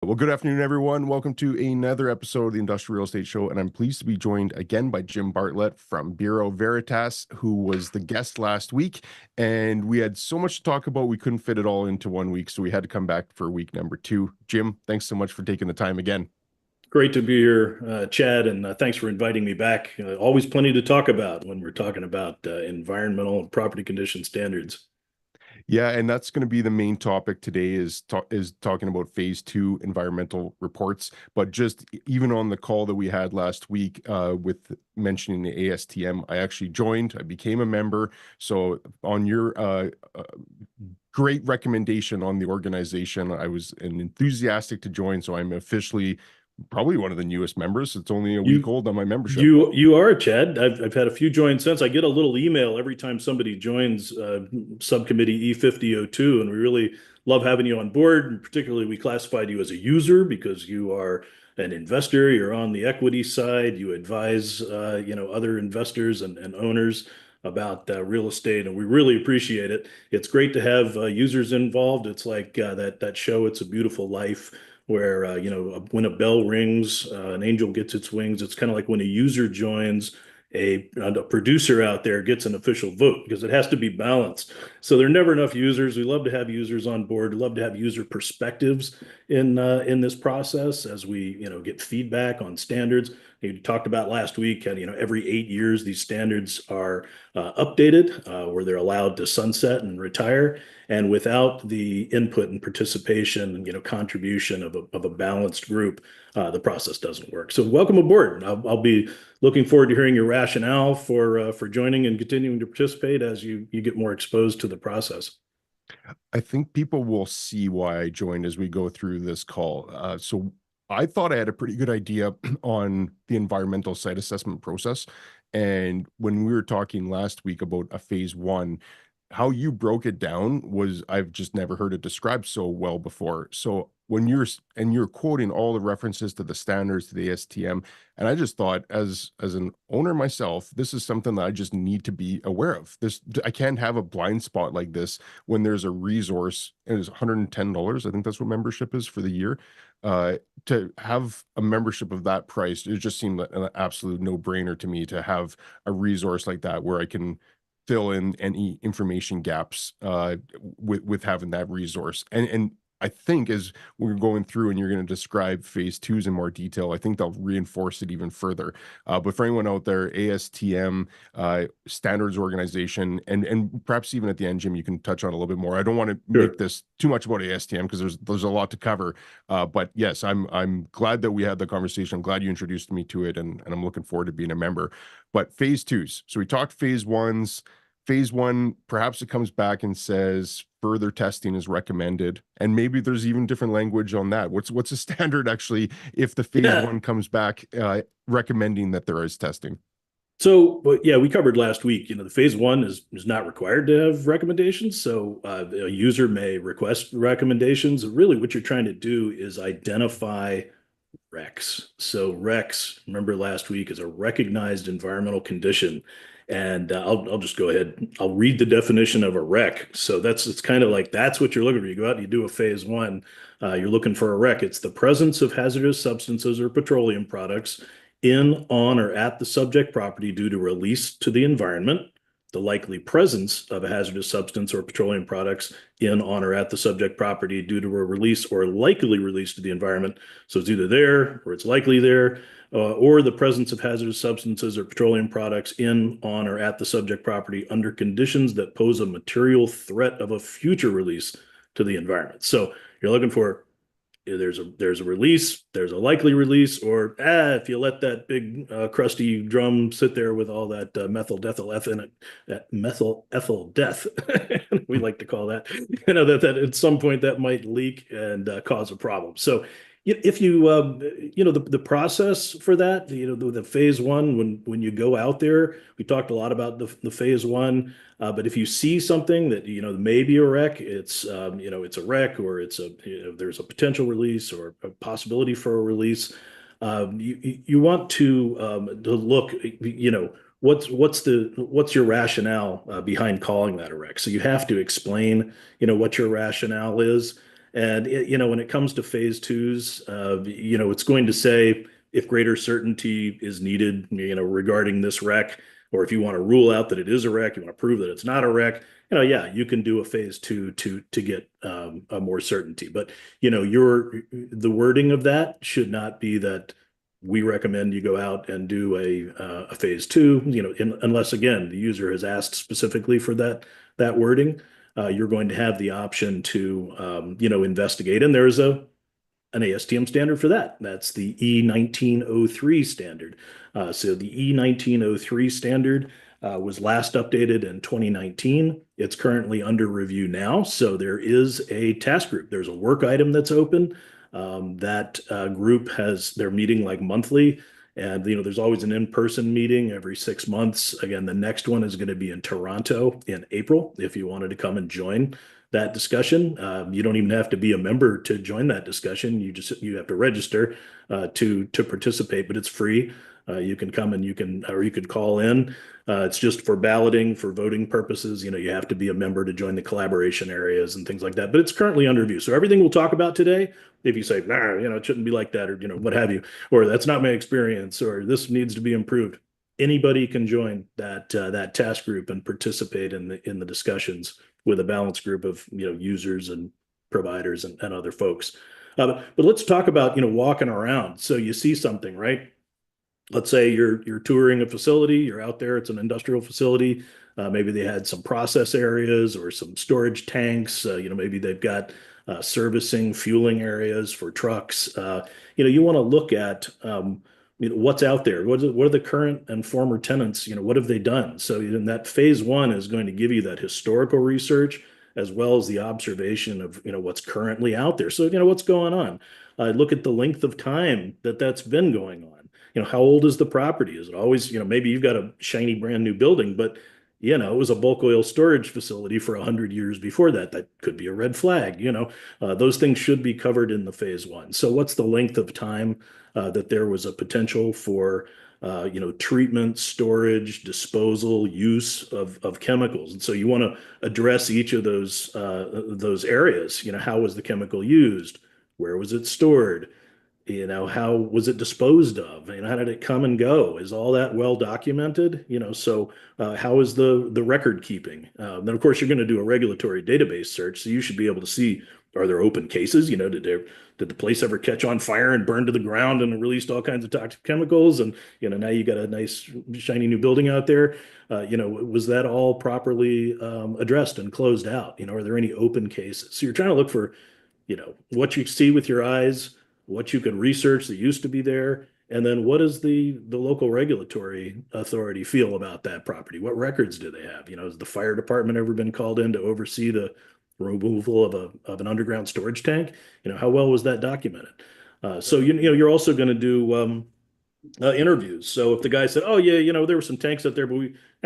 Well, good afternoon, everyone. Welcome to another episode of the Industrial Real Estate Show, and I'm pleased to be joined again by Jim Bartlett from Bureau Veritas, who was the guest last week. And we had so much to talk about, we couldn't fit it all into 1 week, so we had to come back for week number two. Jim, thanks so much for taking the time again. Great to be here, Chad, and thanks for inviting me back. Always plenty to talk about when we're talking about environmental and property condition standards. Yeah, and that's going to be the main topic today is talking about phase 2 environmental reports. But just even on the call that we had last week with mentioning the ASTM, I actually joined. I became a member. So on your great recommendation on the organization, I was enthusiastic to join. So I'm officially probably one of the newest members. It's only a week You old on my membership. you are, Chad. I've had a few join since. I get a little email every time somebody joins Subcommittee E5002, and we really love having you on board. And particularly, we classified you as a user because you are an investor. You're on the equity side. You advise other investors and owners about real estate, and we really appreciate it. It's great to have users involved. It's like that show, It's a Beautiful Life, where when a bell rings, an angel gets its wings. It's kind of like when a user joins, a producer out there gets an official vote because it has to be balanced. So there are never enough users. We love to have users on board. We love to have user perspectives in this process as we get feedback on standards. You talked about last week, every 8 years these standards are updated, where they're allowed to sunset and retire. And without the input and participation and contribution of a balanced group, the process doesn't work. So welcome aboard. I'll be looking forward to hearing your rationale for joining and continuing to participate as you get more exposed to the process. I think people will see why I joined as we go through this call. So I thought I had a pretty good idea on the environmental site assessment process. And when we were talking last week about a phase 1, how you broke it down was I've just never heard it described so well before. So when you're quoting all the references to the standards, to the ASTM, and I just thought as an owner myself, this is something that I just need to be aware of. I can't have a blind spot like this when there's a resource and it's $110. I think that's what membership is for the year. To have a membership of that price, it just seemed like an absolute no-brainer to me to have a resource like that where I can fill in any information gaps with having that resource. And I think as we're going through and you're going to describe phase 2s in more detail, I think they'll reinforce it even further. But for anyone out there, ASTM, standards organization, and perhaps even at the end, Jim, you can touch on a little bit more. I don't want to make Sure. this too much about ASTM because there's a lot to cover. But yes, I'm glad that we had the conversation. I'm glad you introduced me to it, and I'm looking forward to being a member. But phase 2s. So we talked phase 1s. Phase 1, perhaps it comes back and says further testing is recommended, and maybe there's even different language on that. What's a standard actually if the phase Yeah. one comes back recommending that there is testing? So, but yeah, we covered last week. The phase 1 is not required to have recommendations. So, a user may request recommendations. Really, what you're trying to do is identify RECs. So, RECs, remember last week, is a recognized environmental condition. And I'll just go ahead. I'll read the definition of a REC. So it's kind of like that's what you're looking for. You go out and you do a phase 1. You're looking for a REC. It's the presence of hazardous substances or petroleum products in, on, or at the subject property due to release to the environment, the likely presence of a hazardous substance or petroleum products in, on, or at the subject property due to a release or likely release to the environment. So it's either there or it's likely there, or the presence of hazardous substances or petroleum products in, on, or at the subject property under conditions that pose a material threat of a future release to the environment. So you're looking for there's a release, there's a likely release, or if you let that big crusty drum sit there with all that methyl ethyl F in it, that methyl ethyl death, we like to call that, that at some point that might leak and cause a problem. So if the process for that, the phase 1, when you go out there, we talked a lot about the phase 1, but if you see something that may be a REC, it's a REC, or there's a potential release or a possibility for a release. You want to look, what's your rationale behind calling that a REC? So you have to explain what your rationale is. And when it comes to phase 2s, it's going to say if greater certainty is needed, regarding this rec, or if you want to rule out that it is a rec, you want to prove that it's not a rec, yeah, you can do a phase 2 to get a more certainty. But the wording of that should not be that we recommend you go out and do a phase 2. Unless again the user has asked specifically for that wording. You're going to have the option to investigate, and there's an ASTM standard for that. That's the E1903 standard. So the E1903 standard was last updated in 2019. It's currently under review now. So there is a task group. There's a work item that's open. That group they're meeting like monthly. And there's always an in-person meeting every 6 months. Again, the next one is going to be in Toronto in April. If you wanted to come and join that discussion, you don't even have to be a member to join that discussion. You have to register to participate, but it's free. You can come and you could call in. It's just for balloting, for voting purposes. You have to be a member to join the collaboration areas and things like that. But it's currently under review. So everything we'll talk about today, if you say, nah, it shouldn't be like that, or what have you, or that's not my experience, or this needs to be improved, anybody can join that task group and participate in the discussions with a balanced group of users and providers and other folks. But let's talk about walking around. So you see something, right? Let's say you're touring a facility, you're out there, it's an industrial facility. Maybe they had some process areas or some storage tanks. Maybe they've got servicing, fueling areas for trucks. You want to look at what's out there. What are the current and former tenants? What have they done? So in that phase 1 is going to give you that historical research as well as the observation of what's currently out there. So what's going on. Look at the length of time that's been going on. How old is the property? Is it always, maybe you've got a shiny brand new building, but it was a bulk oil storage facility for 100 years before that. That could be a red flag. Those things should be covered in the phase 1. So what's the length of time that there was a potential for treatment, storage, disposal, use of chemicals? And so you want to address each of those areas. How was the chemical used? Where was it stored? How was it disposed of? How did it come and go? Is all that well documented? So how is the record keeping? Then of course you're going to do a regulatory database search, so you should be able to see, are there open cases? Did the place ever catch on fire and burn to the ground and released all kinds of toxic chemicals? And now you got a nice shiny new building out there. Was that all properly addressed and closed out? Are there any open cases? So you're trying to look for what you see with your eyes, what you can research that used to be there, and then what does the local regulatory authority feel about that property? What records do they have? Has the fire department ever been called in to oversee the removal of an underground storage tank? How well was that documented? So you're also going to do interviews. So if the guy said, "Oh yeah, there were some tanks out there, but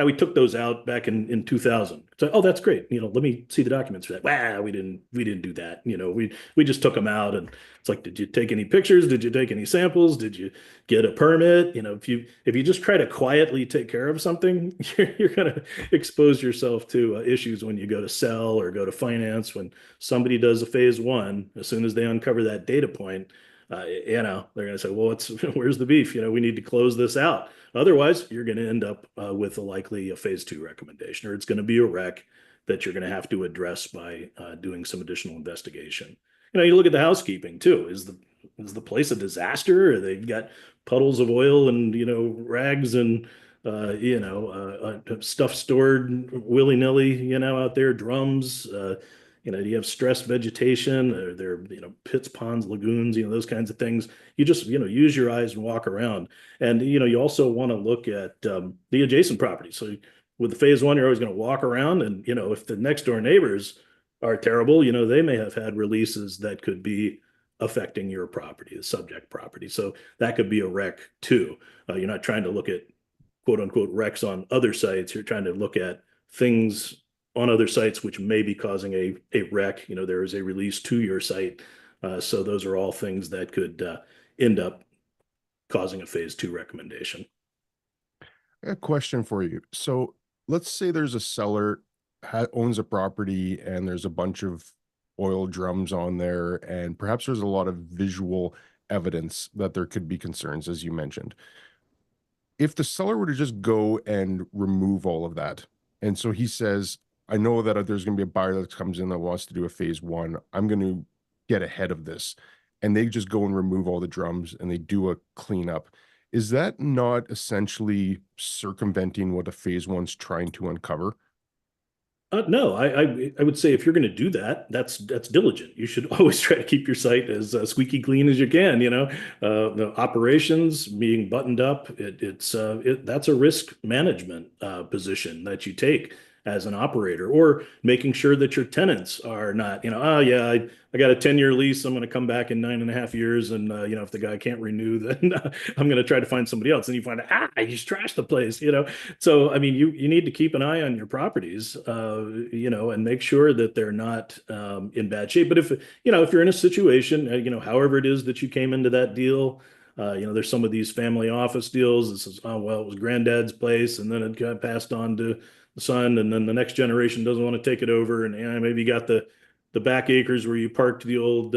we took those out back in 2000." So, "Oh, that's great. Let me see the documents for that." Wow, we didn't do that. We just took them out, and it's like, did you take any pictures? Did you take any samples? Did you get a permit? If you just try to quietly take care of something, you're going to expose yourself to issues when you go to sell or go to finance. When somebody does a phase 1, as soon as they uncover that data point, they're going to say, well, where's the beef? We need to close this out. Otherwise, you're going to end up with likely a phase 2 recommendation, or it's going to be a rec that you're going to have to address by doing some additional investigation. You look at the housekeeping too. Is the place a disaster? Or they've got puddles of oil and rags and stuff stored willy-nilly out there, drums. Do you have stressed vegetation? Are there, pits, ponds, lagoons, those kinds of things? You just, use your eyes and walk around. And, you also want to look at the adjacent property. So with the phase 1, you're always going to walk around, and, if the next door neighbors are terrible, they may have had releases that could be affecting your property, the subject property. So that could be a rec too. You're not trying to look at quote unquote recs on other sites. You're trying to look at things on other sites which may be causing a wreck. There is a release to your site. So those are all things that could end up causing a phase 2 recommendation. A question for you. So let's say there's a seller owns a property and there's a bunch of oil drums on there, and perhaps there's a lot of visual evidence that there could be concerns, as you mentioned. If the seller were to just go and remove all of that, and so he says, I know that there's going to be a buyer that comes in that wants to do a phase 1. I'm going to get ahead of this. And they just go and remove all the drums and they do a cleanup. Is that not essentially circumventing what a phase 1's trying to uncover? No, I would say if you're going to do that, that's diligent. You should always try to keep your site as squeaky clean as you can. The operations being buttoned up, that's a risk management position that you take as an operator, or making sure that your tenants are not, oh yeah, I got a 10-year lease. I'm going to come back in 9.5 years, and if the guy can't renew, then I'm going to try to find somebody else. And you find out, he's trashed the place. So, I mean, you need to keep an eye on your properties, and make sure that they're not in bad shape. But if you're in a situation, however it is that you came into that deal, there's some of these family office deals. This is, oh, well, it was granddad's place, and then it got passed on to the son, and then the next generation doesn't want to take it over, and maybe you got the back acres where you parked the old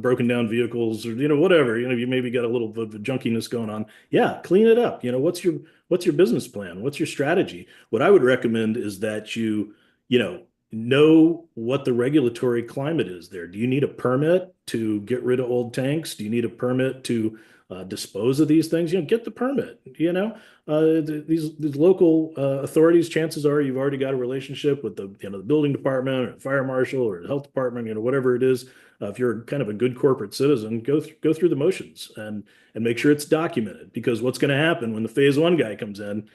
broken down vehicles, or whatever. You maybe got a little bit of junkiness going on. Yeah, clean it up. What's your business plan? What's your strategy? What I would recommend is that know what the regulatory climate is there. Do you need a permit to get rid of old tanks? Do you need a permit to dispose of these things? Get the permit. These local authorities, chances are you've already got a relationship with the building department or the fire marshal or the health department, whatever it is. If you're kind of a good corporate citizen, go through the motions and make sure it's documented, because what's going to happen when the phase 1 guy comes in,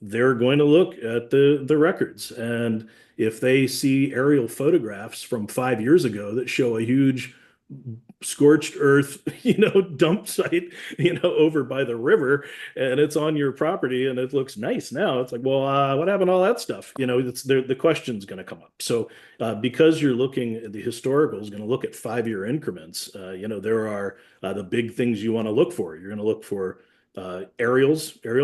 they're going to look at the records, and if they see aerial photographs from 5 years ago that show a huge scorched earth, dump site, over by the river, and it's on your property and it looks nice now, it's like, well, what happened to all that stuff? The question's going to come up. So because you're looking at the historical is going to look at 5-year increments, there are the big things you want to look for. You're going to look for aerial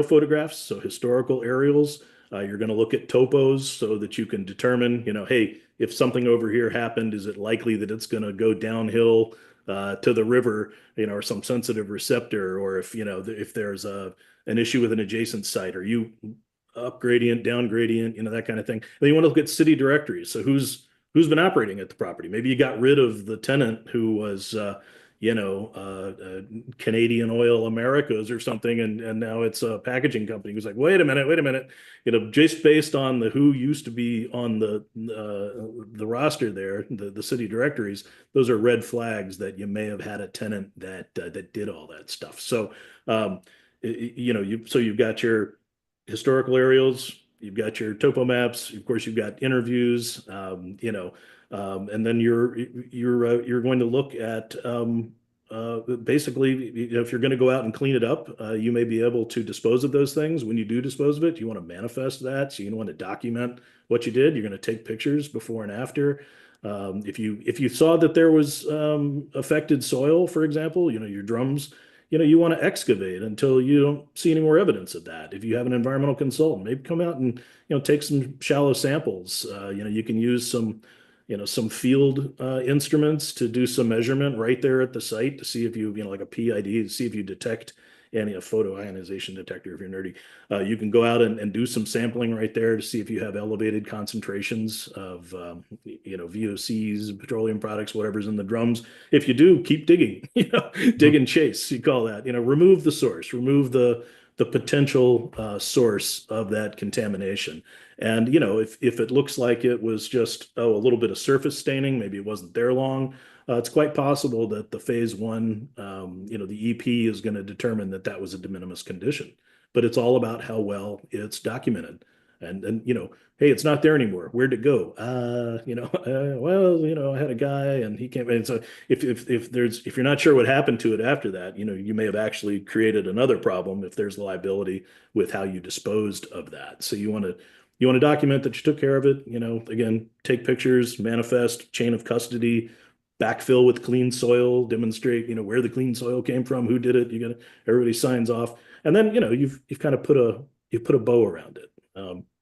photographs, so historical aerials. You're going to look at topos so that you can determine, hey, if something over here happened, is it likely that it's going to go downhill to the river, or some sensitive receptor, or if there's an issue with an adjacent site, are you up gradient, down gradient, that kind of thing. And then you want to look at city directories. So who's been operating at the property? Maybe you got rid of the tenant who was Canadian Oil Americas or something, and now it's a packaging company who's like, wait a minute, just based on who used to be on the roster there, the city directories, those are red flags that you may have had a tenant that did all that stuff. So, you've got your historical aerials, you've got your topo maps, of course, you've got interviews, and then you're going to look at basically, if you're going to go out and clean it up, you may be able to dispose of those things. When you do dispose of it, you want to manifest that. So you want to document what you did. You're going to take pictures before and after. If you saw that there was affected soil, for example, your drums, you want to excavate until you don't see any more evidence of that. If you have an environmental consultant, maybe come out and take some shallow samples. You can use some field instruments to do some measurement right there at the site to see if like a PID, to see if you detect any a photoionization detector if you're nerdy. You can go out and do some sampling right there to see if you have elevated concentrations of VOCs, petroleum products, whatever's in the drums. If you do, keep digging. Dig and chase, you call that. Remove the source, remove the potential source of that contamination. And if it looks like it was just a little bit of surface staining, maybe it wasn't there long, it's quite possible that the phase 1, the EP is going to determine that was a de minimis condition. But it's all about how well it's documented. And hey, it's not there anymore. Where'd it go? Well, I had a guy and he came. And so if you're not sure what happened to it after that, you may have actually created another problem if there's liability with how you disposed of that. So you want to document that you took care of it. Again, take pictures, manifest, chain of custody, backfill with clean soil, demonstrate, where the clean soil came from, who did it. Everybody signs off, and then you've kind of put a bow around it.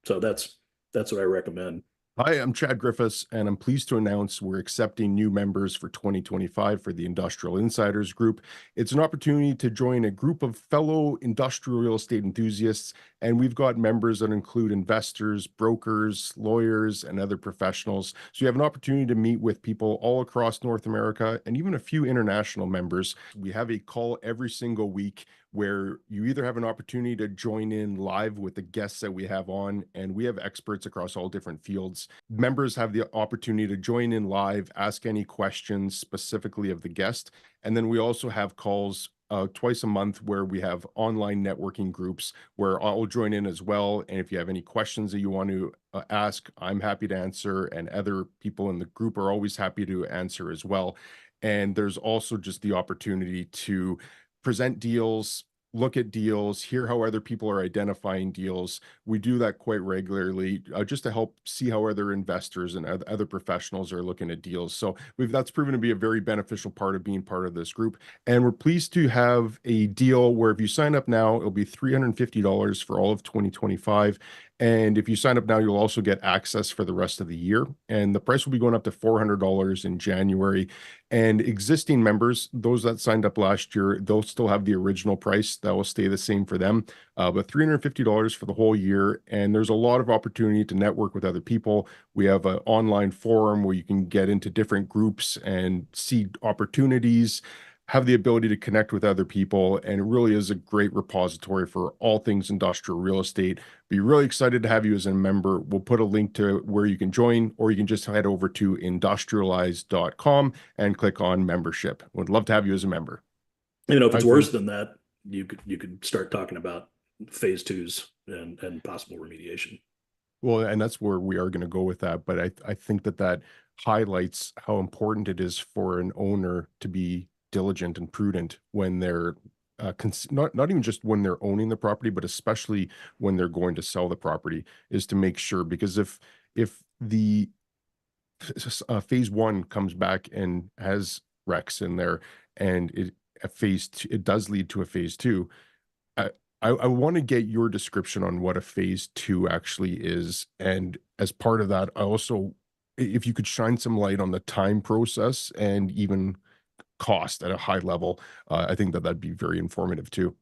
So that's what I recommend. Hi, I'm Chad Griffiths, and I'm pleased to announce we're accepting new members for 2025 for the Industrial Insiders Group. It's an opportunity to join a group of fellow industrial real estate enthusiasts, and we've got members that include investors, brokers, lawyers, and other professionals. So you have an opportunity to meet with people all across North America and even a few international members. We have a call every single week where you either have an opportunity to join in live with the guests that we have on, and we have experts across all different fields. Members have the opportunity to join in live, ask any questions specifically of the guest. And then we also have calls twice a month where we have online networking groups where I'll join in as well. And if you have any questions that you want to ask, I'm happy to answer, and other people in the group are always happy to answer as well. And there's also just the opportunity to present deals, look at deals, hear how other people are identifying deals. We do that quite regularly, just to help see how other investors and other professionals are looking at deals. So that's proven to be a very beneficial part of being part of this group. And we're pleased to have a deal where if you sign up now, it'll be $350 for all of 2025. And if you sign up now, you'll also get access for the rest of the year. And the price will be going up to $400 in January. And existing members, those that signed up last year, they'll still have the original price. That will stay the same for them. But $350 for the whole year. And there's a lot of opportunity to network with other people. We have an online forum where you can get into different groups and see opportunities, have the ability to connect with other people, and it really is a great repository for all things industrial real estate. Be really excited to have you as a member. We'll put a link to where you can join, or you can just head over to industrialize.com and click on membership. Would love to have you as a member. If I it's think, worse than that, you could start talking about phase twos and possible remediation. well, and that's where we are going to go with that. But I think that highlights how important it is for an owner to be diligent and prudent when they're not even just when they're owning the property, but especially when they're going to sell the property, is to make sure, because if the phase one comes back and has Rex in there, and a phase two, it does lead to a phase two. I, I want to get your description on what a phase two actually is. And as part of that, I also, if you could shine some light on the time process and even cost at a high level, I think that'd be very informative too.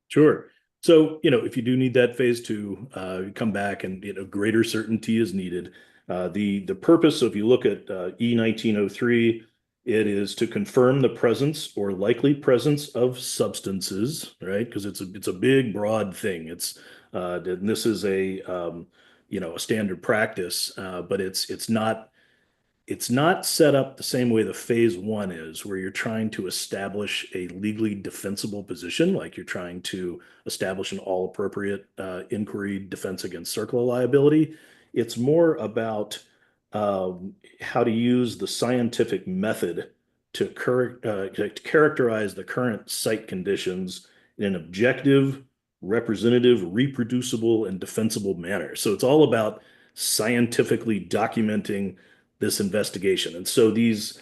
Sure. So, if you do need that phase two, come back and, greater certainty is needed. The purpose, so if you look at E1903, it is to confirm the presence or likely presence of substances, right? Because it's a big, broad thing. And this is a standard practice, but it's not set up the same way the phase one is, where you're trying to establish a legally defensible position, like you're trying to establish an all appropriate inquiry defense against circular liability. It's more about how to use the scientific method to characterize the current site conditions in an objective, representative, reproducible, and defensible manner. So it's all about scientifically documenting this investigation. And so these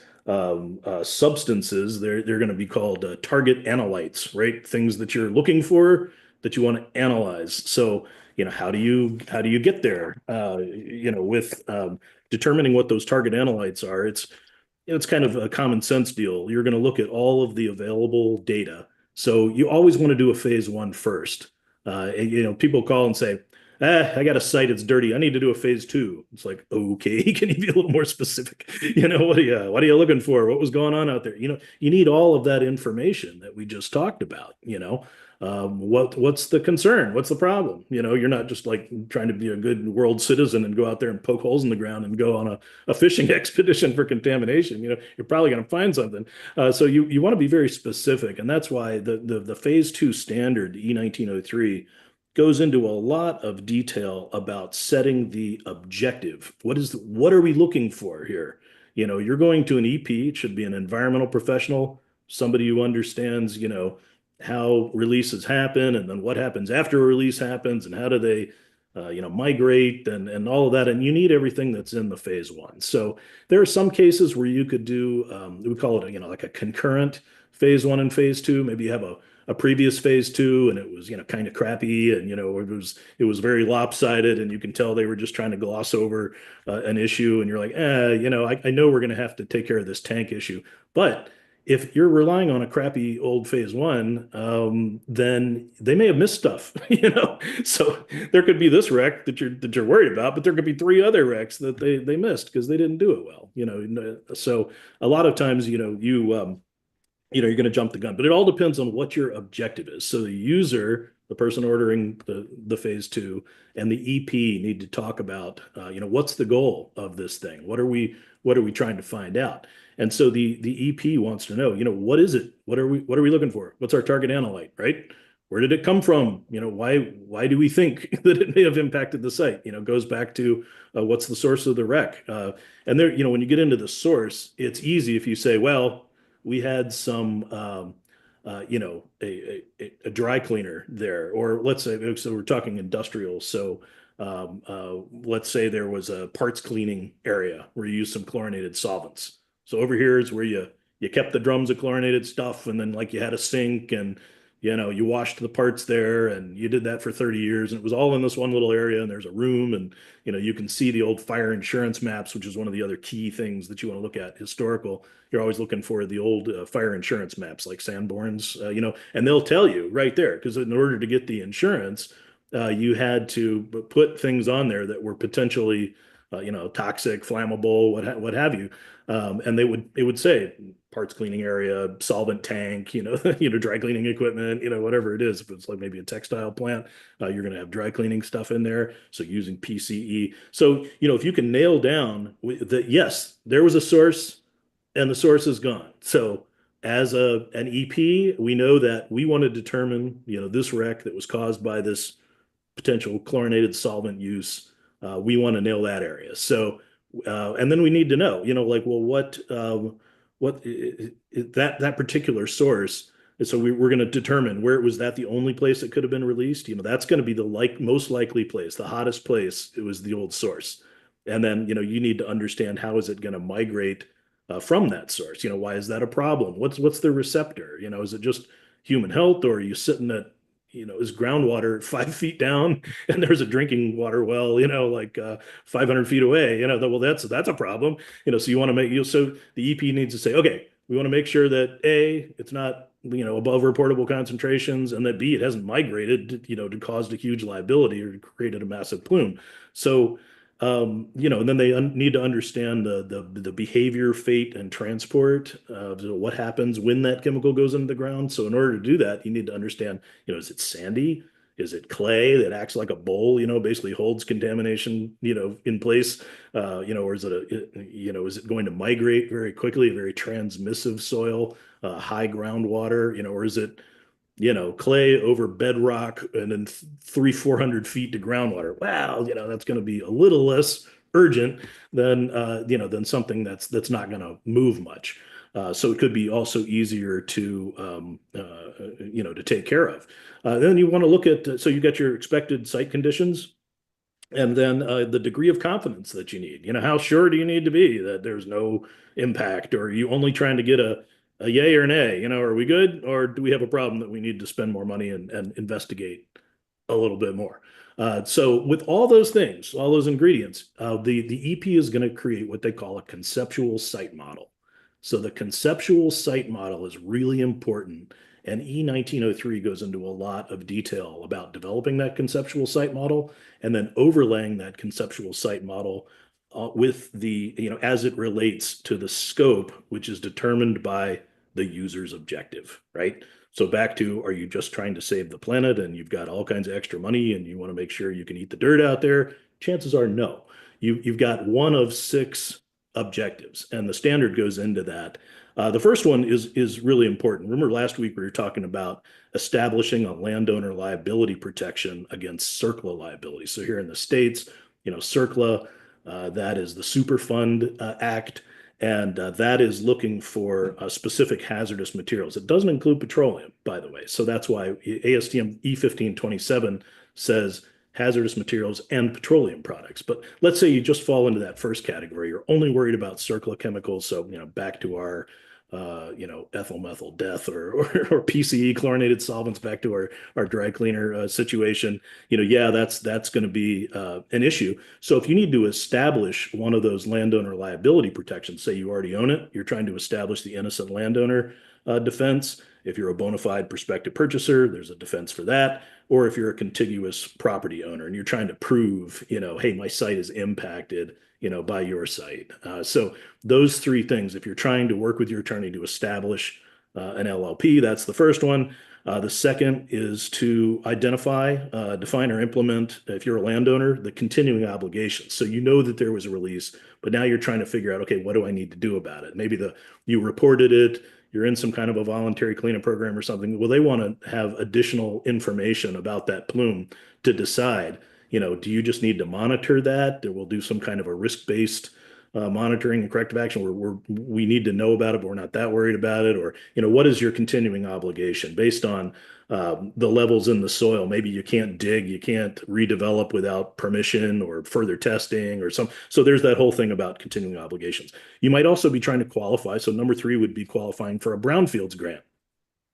substances, they're going to be called target analytes, right? Things that you're looking for that you want to analyze. So, how do you get there? With determining what those target analytes are, it's kind of a common sense deal. You're going to look at all of the available data. So you always want to do a phase one first. People call and say, I got a site, it's dirty. I need to do a phase two. It's like, okay, can you be a little more specific? What are you looking for? What was going on out there? You need all of that information that we just talked about. What's the concern? What's the problem? You're not just like trying to be a good world citizen and go out there and poke holes in the ground and go on a fishing expedition for contamination. You're probably going to find something. So you want to be very specific, and that's why the phase two standard E1903 goes into a lot of detail about setting the objective. What are we looking for here? You're going to an EP, it should be an environmental professional, somebody who understands, how releases happen, and then what happens after a release happens, and how do they migrate, and all of that. And you need everything that's in the phase one. So there are some cases where you could do, we call it, like a concurrent phase 1 and phase 2. Maybe you have a previous phase 2 and it was, kind of crappy, and, it was very lopsided, and you can tell they were just trying to gloss over an issue. And you're like, I know we're going to have to take care of this tank issue. But if you're relying on a crappy old phase 1, then they may have missed stuff, So there could be this wreck that you're worried about, but there could be three other wrecks that they missed because they didn't do it well, So a lot of times, you're going to jump the gun, but it all depends on what your objective is. So the user, the person ordering the phase 2, and the EP need to talk about, what's the goal of this thing? What are we trying to find out? And so the EP wants to know, what is it? What are we looking for? What's our target analyte, right? Where did it come from? Why do we think that it may have impacted the site? Goes back to what's the source of the wreck? And there, when you get into the source, it's easy if you say, well, we had some, a dry cleaner there, or let's say, so we're talking industrial. So let's say there was a parts cleaning area where you use some chlorinated solvents. So over here is where you kept the drums of chlorinated stuff, and then like you had a sink, and you washed the parts there, and you did that for 30 years, and it was all in this one little area, and there's a room, and you can see the old fire insurance maps, which is one of the other key things that you want to look at. Historical, you're always looking for the old fire insurance maps, like Sanborn's, and they'll tell you right there, because in order to get the insurance, you had to put things on there that were potentially toxic, flammable, what have you. And it would say parts cleaning area, solvent tank, dry cleaning equipment, whatever it is. If it's like maybe a textile plant, you're going to have dry cleaning stuff in there. So using PCE. So, if you can nail down that, yes, there was a source and the source is gone. So as an EP, we know that we want to determine, this wreck that was caused by this potential chlorinated solvent use. We want to nail that area. So, and then we need to know, like, well, what that particular source. So we're going to determine where was that the only place it could have been released. That's going to be the most likely place, the hottest place. It was the old source, and then you need to understand how is it going to migrate from that source. Why is that a problem? What's the receptor? Is it just human health, or are you sitting at is groundwater 5 feet down and there's a drinking water well, like 500 feet away, well, that's a problem, so you want to so the EP needs to say, okay, we want to make sure that A, it's not, above reportable concentrations, and that B, it hasn't migrated, to cause a huge liability or created a massive plume. So, and then they need to understand the behavior, fate, and transport. So what happens when that chemical goes into the ground? So in order to do that, you need to understand, is it sandy? Is it clay that acts like a bowl? Basically holds contamination, in place. Or is is it going to migrate very quickly? A very transmissive soil, high groundwater, or is it clay over bedrock and then 400 feet to groundwater? Wow, that's going to be a little less urgent than something that's not going to move much. So it could be also easier to take care of. Then you want to look at, so you get your expected site conditions, and then the degree of confidence that you need. How sure do you need to be that there's no impact, or are you only trying to get a yay or nay? Are we good, or do we have a problem that we need to spend more money and investigate a little bit more? So with all those things, all those ingredients, the EP is going to create what they call a conceptual site model. So the conceptual site model is really important, and E1903 goes into a lot of detail about developing that conceptual site model and then overlaying that conceptual site model with the, as it relates to the scope, which is determined by the user's objective, right? So back to, are you just trying to save the planet and you've got all kinds of extra money and you want to make sure you can eat the dirt out there? Chances are no. You've got one of 6 objectives, and the standard goes into that. The first one is really important. Remember last week we were talking about establishing a landowner liability protection against CERCLA liability. So here in the States, CERCLA, that is the Superfund Act, and that is looking for specific hazardous materials. It doesn't include petroleum, by the way. So that's why ASTM E1527 says hazardous materials and petroleum products. But let's say you just fall into that first category. You're only worried about CERCLA chemicals. So, back to our ethyl methyl death or PCE chlorinated solvents back to our dry cleaner situation, yeah, that's going to be an issue. So if you need to establish one of those landowner liability protections, say you already own it, you're trying to establish the innocent landowner defense. If you're a bona fide prospective purchaser, there's a defense for that. Or if you're a contiguous property owner and you're trying to prove, hey, my site is impacted, by your site. So those three things, if you're trying to work with your attorney to establish an LLP, that's the first one. The second is to identify, define, or implement, if you're a landowner, the continuing obligations. So you know that there was a release, but now you're trying to figure out, okay, what do I need to do about it? Maybe you reported it, you're in some kind of a voluntary cleanup program or something. Well, they want to have additional information about that plume to decide, do you just need to monitor that? We'll do some kind of a risk-based monitoring and corrective action where we need to know about it, but we're not that worried about it. Or, what is your continuing obligation based on the levels in the soil? Maybe you can't dig, you can't redevelop without permission or further testing or some. So there's that whole thing about continuing obligations. You might also be trying to qualify. So number three would be qualifying for a brownfields grant.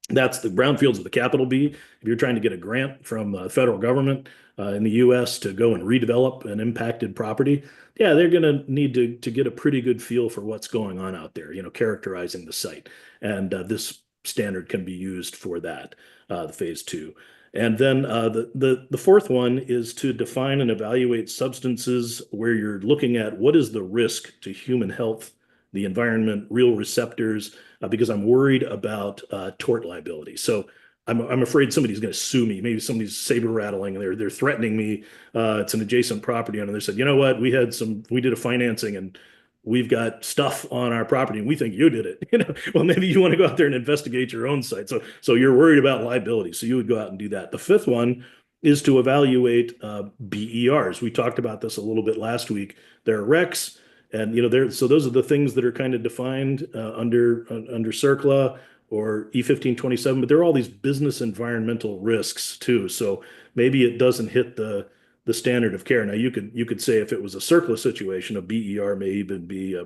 That's the brownfields with the capital B. If you're trying to get a grant from the federal government in the US to go and redevelop an impacted property, yeah, they're going to need to get a pretty good feel for what's going on out there, characterizing the site. And this standard can be used for that, the phase 2. And then the fourth one is to define and evaluate substances where you're looking at what is the risk to human health, the environment, real receptors, because I'm worried about tort liability. So I'm afraid somebody's going to sue me. Maybe somebody's saber rattling and they're threatening me. It's an adjacent property owner. They said, you know what? We did a financing and we've got stuff on our property and we think you did it. Well, maybe you want to go out there and investigate your own site. So you're worried about liability. So you would go out and do that. The fifth one is to evaluate BERs. We talked about this a little bit last week. There are RECs. And so those are the things that are kind of defined under CERCLA or E1527, but there are all these business environmental risks too. So maybe it doesn't hit the standard of care. Now you could say if it was a CERCLA situation, a BER may even be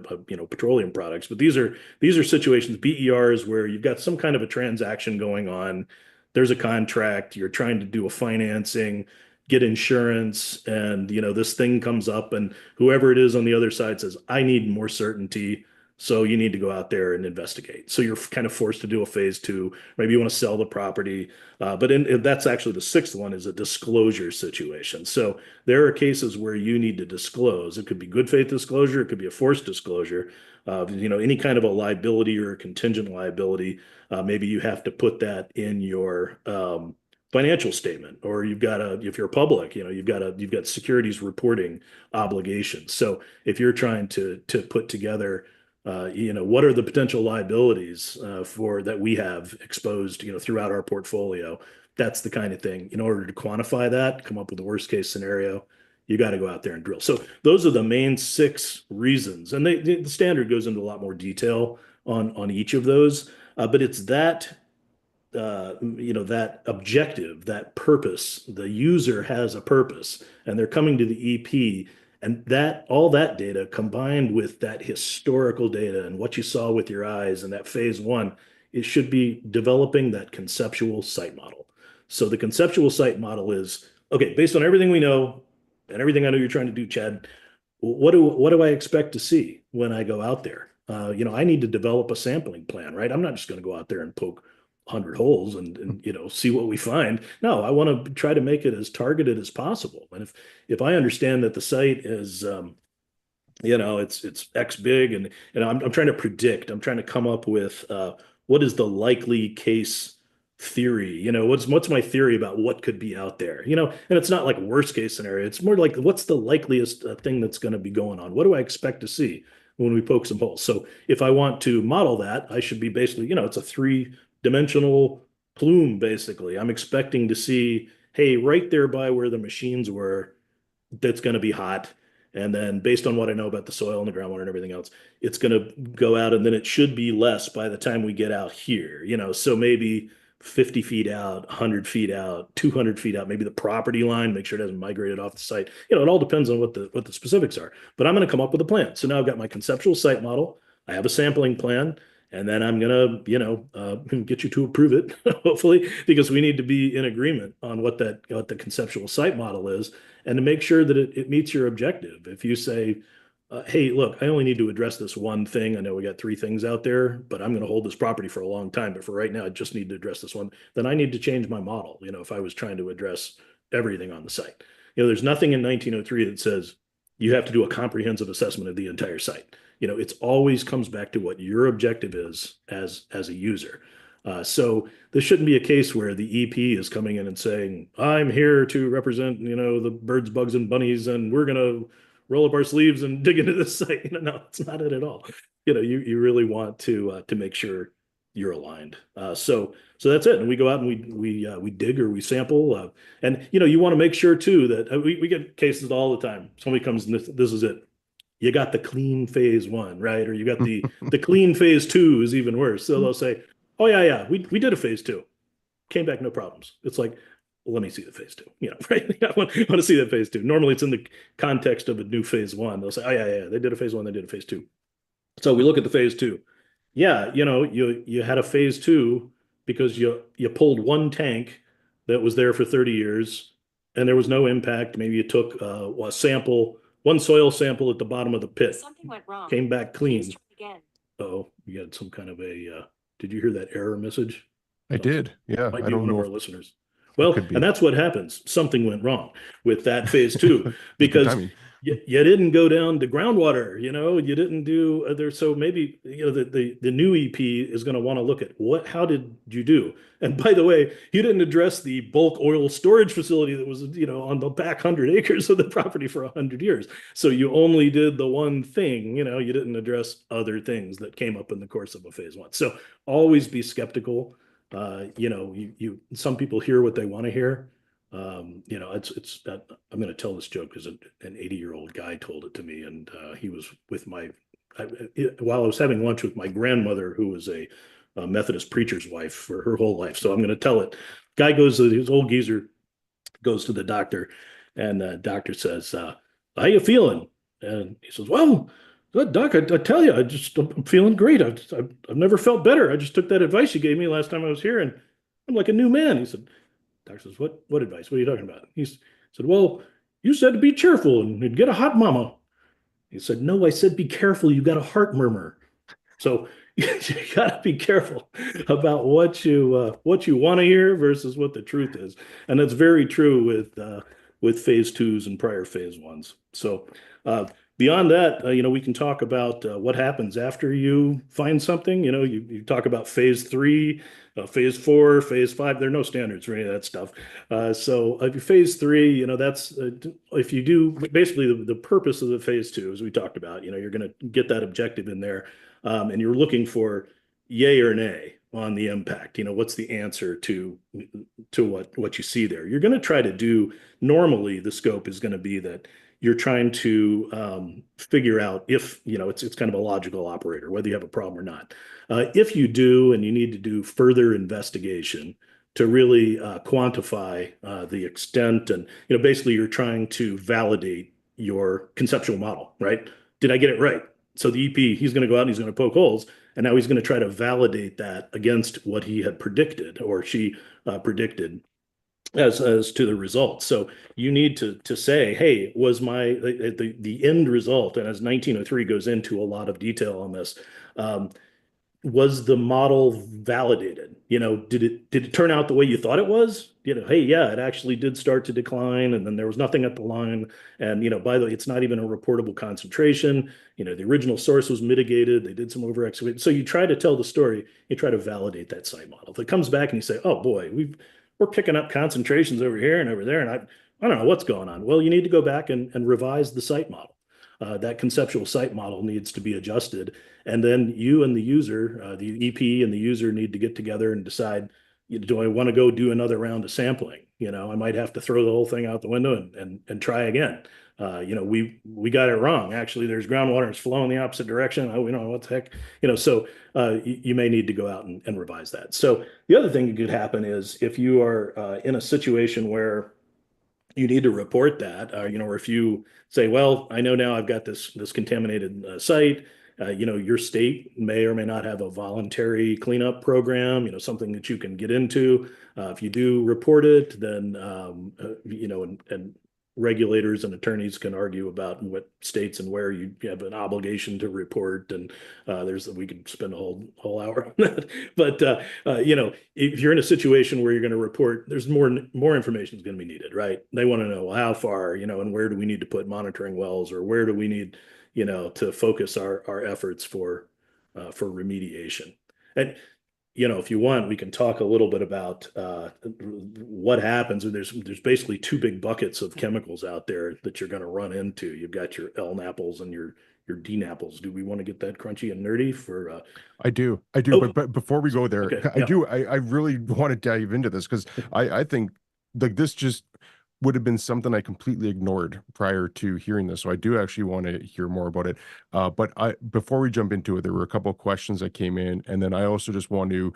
petroleum products, but these are situations, BERs, where you've got some kind of a transaction going on. There's a contract, you're trying to do a financing, get insurance, and this thing comes up and whoever it is on the other side says, I need more certainty, so you need to go out there and investigate. So you're kind of forced to do a phase 2. Maybe you want to sell the property, but that's actually the sixth one, is a disclosure situation. So there are cases where you need to disclose. It could be good faith disclosure, it could be a forced disclosure, any kind of a liability or a contingent liability. Maybe you have to put that in your financial statement, or if you're public, you've got securities reporting obligations. So if you're trying to put together, what are the potential liabilities for that we have exposed, throughout our portfolio, that's the kind of thing. In order to quantify that, come up with the worst case scenario, you got to go out there and drill. So those are the main 6 reasons, and the standard goes into a lot more detail on each of those. But it's that that objective, that purpose. The user has a purpose, and they're coming to the EP, and that all that data combined with that historical data and what you saw with your eyes and that phase 1, it should be developing that conceptual site model. So the conceptual site model is, okay, based on everything we know and everything I know you're trying to do, Chad, what do I expect to see when I go out there? I need to develop a sampling plan, right? I'm not just going to go out there and poke 100 holes and see what we find. No, I want to try to make it as targeted as possible. And if I understand that the site is it's X big, and I'm trying to predict, I'm trying to come up with what is the likely case theory, what's my theory about what could be out there, and it's not like worst case scenario, it's more like what's the likeliest thing that's going to be going on, what do I expect to see when we poke some holes. So if I want to model that, I should be basically, it's a 3-dimensional plume. Basically, I'm expecting to see, hey, right there by where the machines were, that's going to be hot. And then based on what I know about the soil and the groundwater and everything else, it's going to go out, and then it should be less by the time we get out here, so maybe 50 feet out, 100 feet out, 200 feet out, maybe the property line, make sure it hasn't migrated off the site. It all depends on what the specifics are, but I'm going to come up with a plan. So now I've got my conceptual site model. I have a sampling plan, And then I'm gonna, get you to approve it, hopefully, because we need to be in agreement on what the conceptual site model is, and to make sure that it meets your objective. If you say, "Hey, look, I only need to address this one thing. I know we got three things out there, but I'm going to hold this property for a long time. But for right now, I just need to address this one." Then I need to change my model. If I was trying to address everything on the site, there's nothing in 1903 that says you have to do a comprehensive assessment of the entire site. It's always comes back to what your objective is as a user. So this shouldn't be a case where the EP is coming in and saying, "I'm here to represent, the birds, bugs, and bunnies, and we're gonna roll up our sleeves and dig into this site." No, it's not it at all. You really want to make sure you're aligned. So that's it. And we go out and we dig or we sample. And you want to make sure too that we get cases all the time. Somebody comes and this is it. You got the clean phase 1, right? Or you got the clean phase 2 is even worse. So they'll say, "Oh yeah, we did a phase 2, came back no problems." It's like, well, let me see the phase 2, right? I want to see that phase 2. Normally, it's in the context of a new phase 1. They'll say, "Oh yeah, they did a phase 1, they did a phase 2." So we look at the phase 2. Yeah, you had a phase 2 because you pulled one tank that was there for 30 years and there was no impact. Maybe you took a sample, one soil sample at the bottom of the pit, Something went wrong. came back clean. Please try again. Oh, you had some kind of did you hear that error message? I did. Yeah. Might I be don't one of know our if listeners. it Well, could and be. that's what happens. Something went wrong with that phase 2 Good because timing. you didn't go down to groundwater, you didn't do there. So maybe, the new EP is going to want to look at how did you do? And by the way, you didn't address the bulk oil storage facility that was, on the back 100 acres of the property for 100 years. So you only did the one thing, you didn't address other things that came up in the course of a phase 1. So always be skeptical. Some people hear what they want to hear. I'm going to tell this joke because an 80-year-old guy told it to me, and he was with while I was having lunch with my grandmother, who was a Methodist preacher's wife for her whole life. So I'm going to tell it. Guy goes to his old geezer, goes to the doctor, and the doctor says, "How you feeling?" And he says, "Well, good, doc. I tell you, I'm feeling great. I've never felt better. I just took that advice you gave me last time I was here, and I'm like a new man." He said, "Doctor says, what advice? What are you talking about?" He said, "Well, you said to be cheerful and get a hot mama." He said, "No, I said be careful. You got a heart murmur." So you got to be careful about what you want to hear versus what the truth is, and that's very true with phase 2s and prior phase 1s. So beyond that, we can talk about what happens after you find something. You talk about phase 3, phase 4, phase 5. There are no standards for any of that stuff. So phase 3, that's if you do basically the purpose of the phase 2, as we talked about. You're going to get that objective in there, and you're looking for yay or nay on the impact. What's the answer to what you see there? You're going to try to do. Normally, the scope is going to be that you're trying to figure out if it's kind of a logical operator, whether you have a problem or not. If you do, and you need to do further investigation to really quantify the extent, and basically you're trying to validate your conceptual model, right? Did I get it right? So the EP, he's going to go out and he's going to poke holes, and now he's going to try to validate that against what he had predicted or she predicted as to the results. So you need to say, "Hey, was the end result?" And as 1903 goes into a lot of detail on this, was the model validated? Did it turn out the way you thought it was? Hey, yeah, it actually did start to decline, and then there was nothing at the line. And by the way, it's not even a reportable concentration. The original source was mitigated. They did some over excavation. So you try to tell the story. You try to validate that site model. If it comes back and you say, "Oh boy, we're picking up concentrations over here and over there, and I don't know what's going on." Well, you need to go back and revise the site model. That conceptual site model needs to be adjusted. And then you and the user, the EP and the user, need to get together and decide, do I want to go do another round of sampling? I might have to throw the whole thing out the window and try again. We got it wrong. Actually, there's groundwater it's flowing the opposite direction. Oh, we don't know what the heck. So you may need to go out and revise that. So the other thing that could happen is if you are in a situation where you need to report that, or if you say, "Well, I know now I've got this contaminated site, Your state may or may not have a voluntary cleanup program, something that you can get into. If you do report it, then, and regulators and attorneys can argue about what states and where you have an obligation to report. And we could spend a whole hour on that. But, if you're in a situation where you're going to report, there's more information is going to be needed, right? They want to know how far, and where do we need to put monitoring wells, or where do we need, to focus our efforts for remediation. And if you want, we can talk a little bit about what happens. There's basically two big buckets of chemicals out there that you're going to run into. You've got your L-naples and your D-naples. Do we want to get that crunchy and nerdy for? I do. Oh, But before we go there, okay, yeah. I really want to dive into this because I think like this just would have been something I completely ignored prior to hearing this. So I do actually want to hear more about it. But before we jump into it, there were a couple of questions that came in, and then I also just want to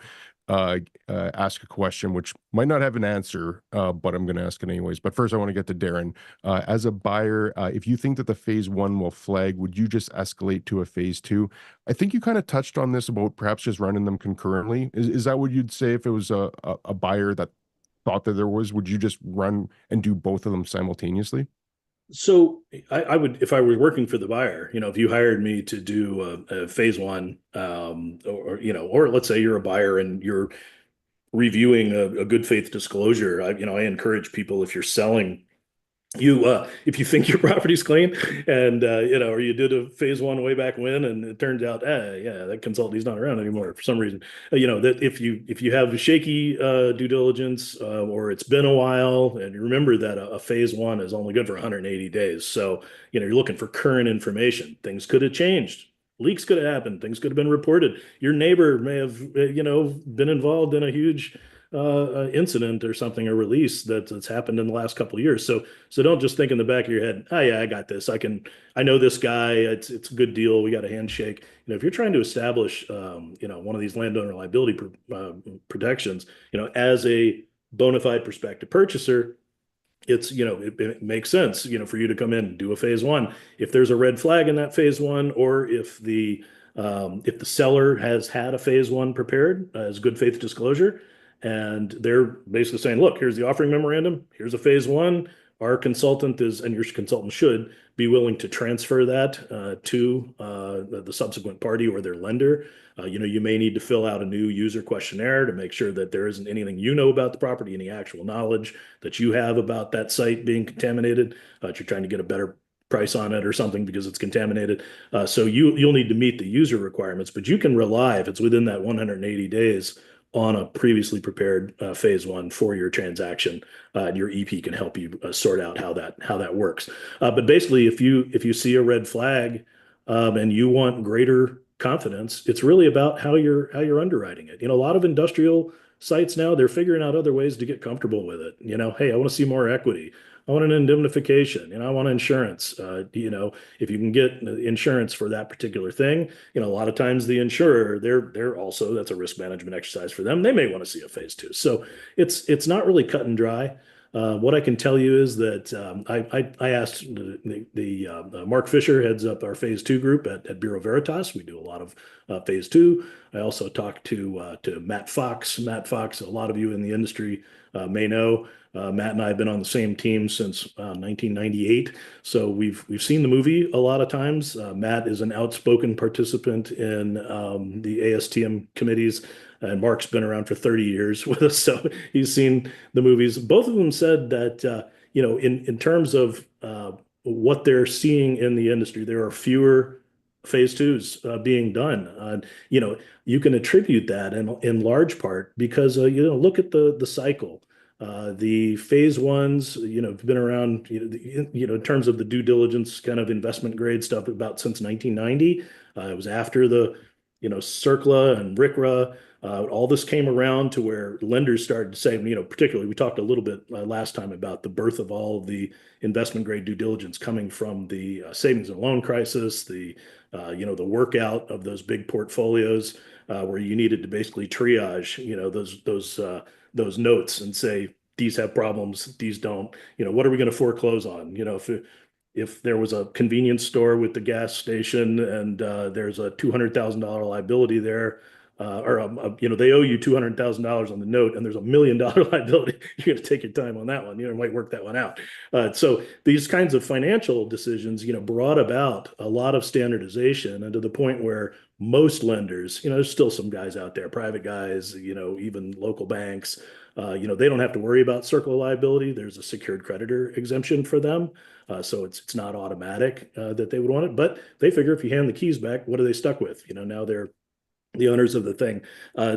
ask a question which might not have an answer, but I'm going to ask it anyways. But first, I want to get to Darren. As a buyer, if you think that the phase 1 will flag, would you just escalate to a phase 2? I think you kind of touched on this about perhaps just running them concurrently. Is that what you'd say if it was a buyer that thought that there was? Would you just run and do both of them simultaneously? So I would, if I were working for the buyer, if you hired me to do a phase 1, or let's say you're a buyer and you're reviewing a good faith disclosure, I encourage people, if you're selling, if you think your property's clean, and or you did a phase 1 way back when, and it turns out, yeah, that consultant, he's not around anymore for some reason. That if you have a shaky due diligence, or it's been a while, and you remember that a phase 1 is only good for 180 days. So you're looking for current information. Things could have changed. Leaks could have happened. Things could have been reported. Your neighbor may have, been involved in a huge incident or something, or release that's happened in the last couple of years. So don't just think in the back of your head, oh yeah, I got this. I know this guy. It's a good deal. We got a handshake. If you're trying to establish, one of these landowner liability protections, as a bona fide prospective purchaser, it makes sense, for you to come in and do a phase 1. If there's a red flag in that phase 1, or if the seller has had a phase 1 prepared as good faith disclosure, and they're basically saying, look, here's the offering memorandum, here's a phase 1. Our consultant is, and your consultant should be willing to transfer that to the subsequent party or their lender. You may need to fill out a new user questionnaire to make sure that there isn't anything about the property, any actual knowledge that you have about that site being contaminated. That you're trying to get a better price on it or something because it's contaminated. So you'll need to meet the user requirements, but you can rely, if it's within that 180 days, on a previously prepared phase 1 for your transaction. Your EP can help you sort out how that works. But basically, if you see a red flag, and you want greater confidence, it's really about how you're underwriting it. A lot of industrial sites now, they're figuring out other ways to get comfortable with it. Hey, I want to see more equity. I want an indemnification, I want insurance. If you can get insurance for that particular thing, a lot of times the insurer, they're also, that's a risk management exercise for them. They may want to see a phase 2. So it's not really cut and dry. What I can tell you is that I asked Mark Fisher heads up our phase 2 group at Bureau Veritas. We do a lot of phase 2. I also talked to Matt Fox. Matt Fox, a lot of you in the industry may know. Matt and I have been on the same team since 1998, so we've seen the movie a lot of times. Matt is an outspoken participant in the ASTM committees, and Mark's been around for 30 years with us, so he's seen the movies. Both of them said that in terms of what they're seeing in the industry, there are fewer phase 2s being done. You can attribute that in large part because look at the cycle. The phase 1s, have been around, in terms of the due diligence kind of investment grade stuff about since 1990. It was after the, CERCLA and RCRA. All this came around to where lenders started to say, particularly, we talked a little bit last time about the birth of all of the investment grade due diligence coming from the savings and loan crisis, the workout of those big portfolios, where you needed to basically triage, those notes and say, these have problems, these don't. What are we going to foreclose on? if there was a convenience store with the gas station and there's a $200,000 liability there, they owe you $200,000 on the note, and there's $1 million liability. You're going to take your time on that one. Might work that one out. So these kinds of financial decisions, brought about a lot of standardization, and to the point where most lenders, there's still some guys out there, private guys, even local banks, they don't have to worry about circle of liability. There's a secured creditor exemption for them. So it's not automatic that they would want it, but they figure if you hand the keys back, what are they stuck with? Now they're the owners of the thing.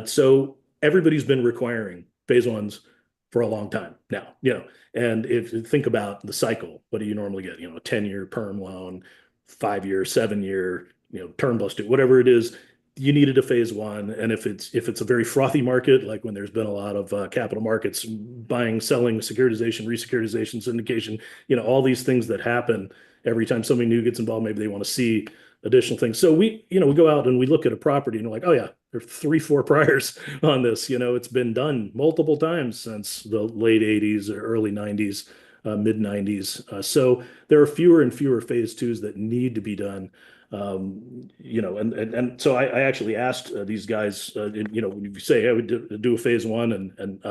So everybody's been requiring phase ones for a long time now, and if you think about the cycle, what do you normally get? A 10-year perm loan, 5-year, 7-year, term plus two, whatever it is, you needed a phase one. And if it's a very frothy market, like when there's been a lot of capital markets buying, selling, securitization, resecuritization, syndication, all these things that happen every time somebody new gets involved, maybe they want to see additional things. So we go out and we look at a property and we're like, oh yeah, there are 3, 4 priors on this. It's been done multiple times since the late 80s or early 90s, mid 90s. So there are fewer and fewer phase twos that need to be done. And so I actually asked these guys, when you say I would do a phase one and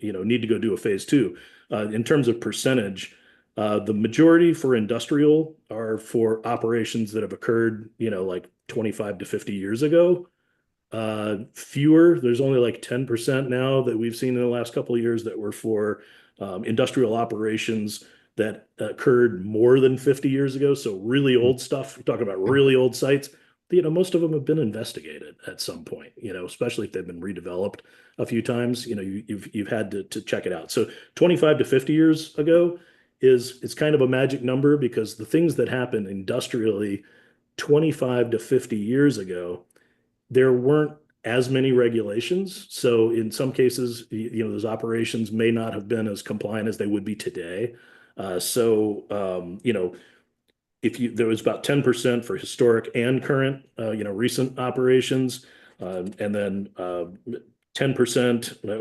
need to go do a phase two, in terms of percentage, the majority for industrial are for operations that have occurred, like 25 to 50 years ago. Fewer, there's only like 10% now that we've seen in the last couple of years that were for industrial operations that occurred more than 50 years ago. So really old stuff, we're talking about really old sites. Most of them have been investigated at some point, especially if they've been redeveloped a few times, you've had to check it out. So 25 to 50 years ago is kind of a magic number, because the things that happened industrially 25 to 50 years ago, there weren't as many regulations. So in some cases, those operations may not have been as compliant as they would be today. If there was about 10% for historic and current, recent operations, and then 10%,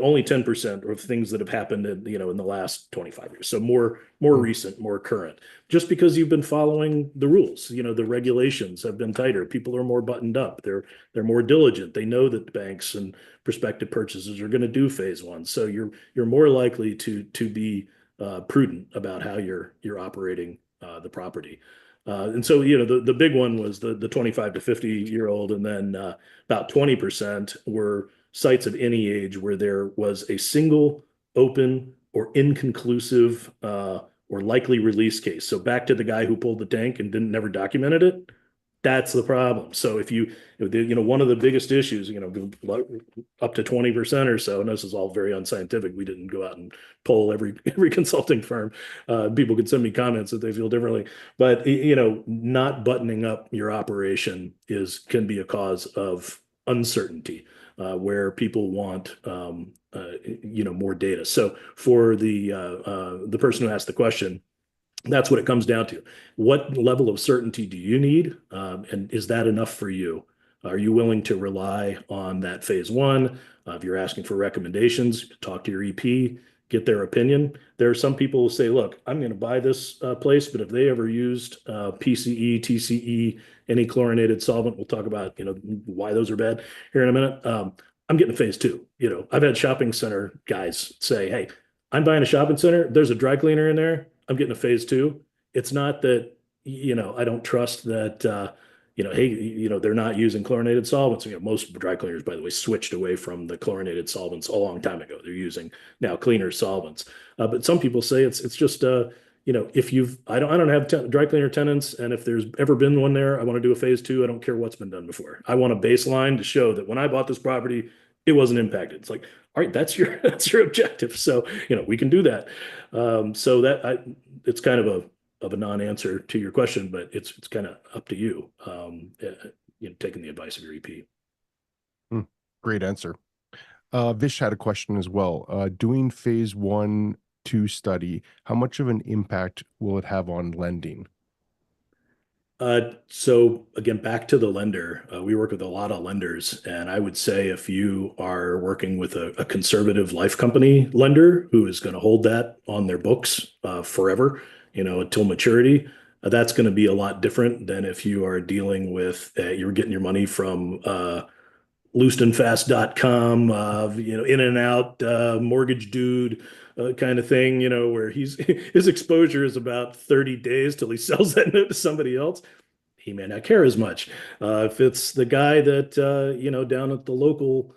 only 10% of things that have happened in the last 25 years. So more recent, more current, just because you've been following the rules, the regulations have been tighter. People are more buttoned up. They're more diligent. They know that banks and prospective purchasers are going to do phase one. So you're more likely to be prudent about how you're operating the property. And so, the big one was the 25 to 50-year-old, and then about 20% were sites of any age where there was a single open or inconclusive or likely release case. So back to the guy who pulled the tank and never documented it. That's the problem. So one of the biggest issues, up to 20% or so, and this is all very unscientific. We didn't go out and poll every consulting firm. People could send me comments that they feel differently, but not buttoning up your operation can be a cause of uncertainty, where people want more data. So for the person who asked the question, that's what it comes down to. What level of certainty do you need? And is that enough for you? Are you willing to rely on that phase one? If you're asking for recommendations, talk to your EP, get their opinion. There are some people who say, look, I'm going to buy this place, but if they ever used PCE, TCE, any chlorinated solvent, we'll talk about why those are bad here in a minute. I'm getting a phase two. I've had shopping center guys say, hey, I'm buying a shopping center. There's a dry cleaner in there. I'm getting a phase two. It's not that, I don't trust that, hey, they're not using chlorinated solvents. Most dry cleaners, by the way, switched away from the chlorinated solvents a long time ago. They're using now cleaner solvents. But some people say it's just, I don't have dry cleaner tenants. And if there's ever been one there, I want to do a phase two. I don't care what's been done before. I want a baseline to show that when I bought this property, it wasn't impacted. It's like, all right, that's your objective. So, we can do that. It's kind of a non-answer to your question, but it's kind of up to you, taking the advice of your EP. Great answer. Vish had a question as well. Doing phase 1-2 study, how much of an impact will it have on lending? So again, back to the lender, we work with a lot of lenders, and I would say if you are working with a conservative life company lender who is going to hold that on their books forever, until maturity, That's going to be a lot different than if you are dealing with, you're getting your money from loosedandfast.com, in and out, mortgage dude kind of thing, where his exposure is about 30 days till he sells that note to somebody else. He may not care as much. If it's the guy that, down at the local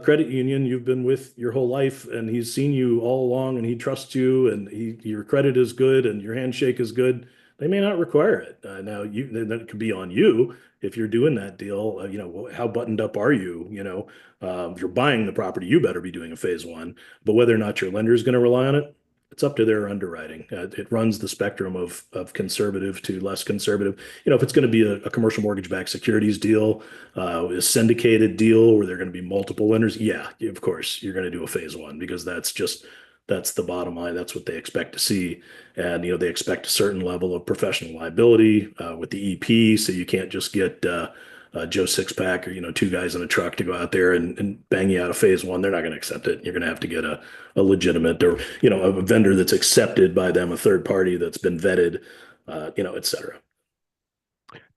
credit union you've been with your whole life and he's seen you all along and he trusts you and your credit is good and your handshake is good, they may not require it. Now, then it could be on you if you're doing that deal. How buttoned up are you? If you're buying the property, you better be doing a phase 1. But whether or not your lender is going to rely on it, it's up to their underwriting. It runs the spectrum of conservative to less conservative. If it's going to be a commercial mortgage-backed securities deal, a syndicated deal where there are going to be multiple lenders, yeah, of course, you're going to do a phase 1 because that's the bottom line. That's what they expect to see. And, they expect a certain level of professional liability with the EP. So you can't just get Joe Sixpack or, two guys in a truck to go out there and bang you out of phase 1. They're not going to accept it. You're going to have to get a legitimate or, a vendor that's accepted by them, a third party that's been vetted, et cetera.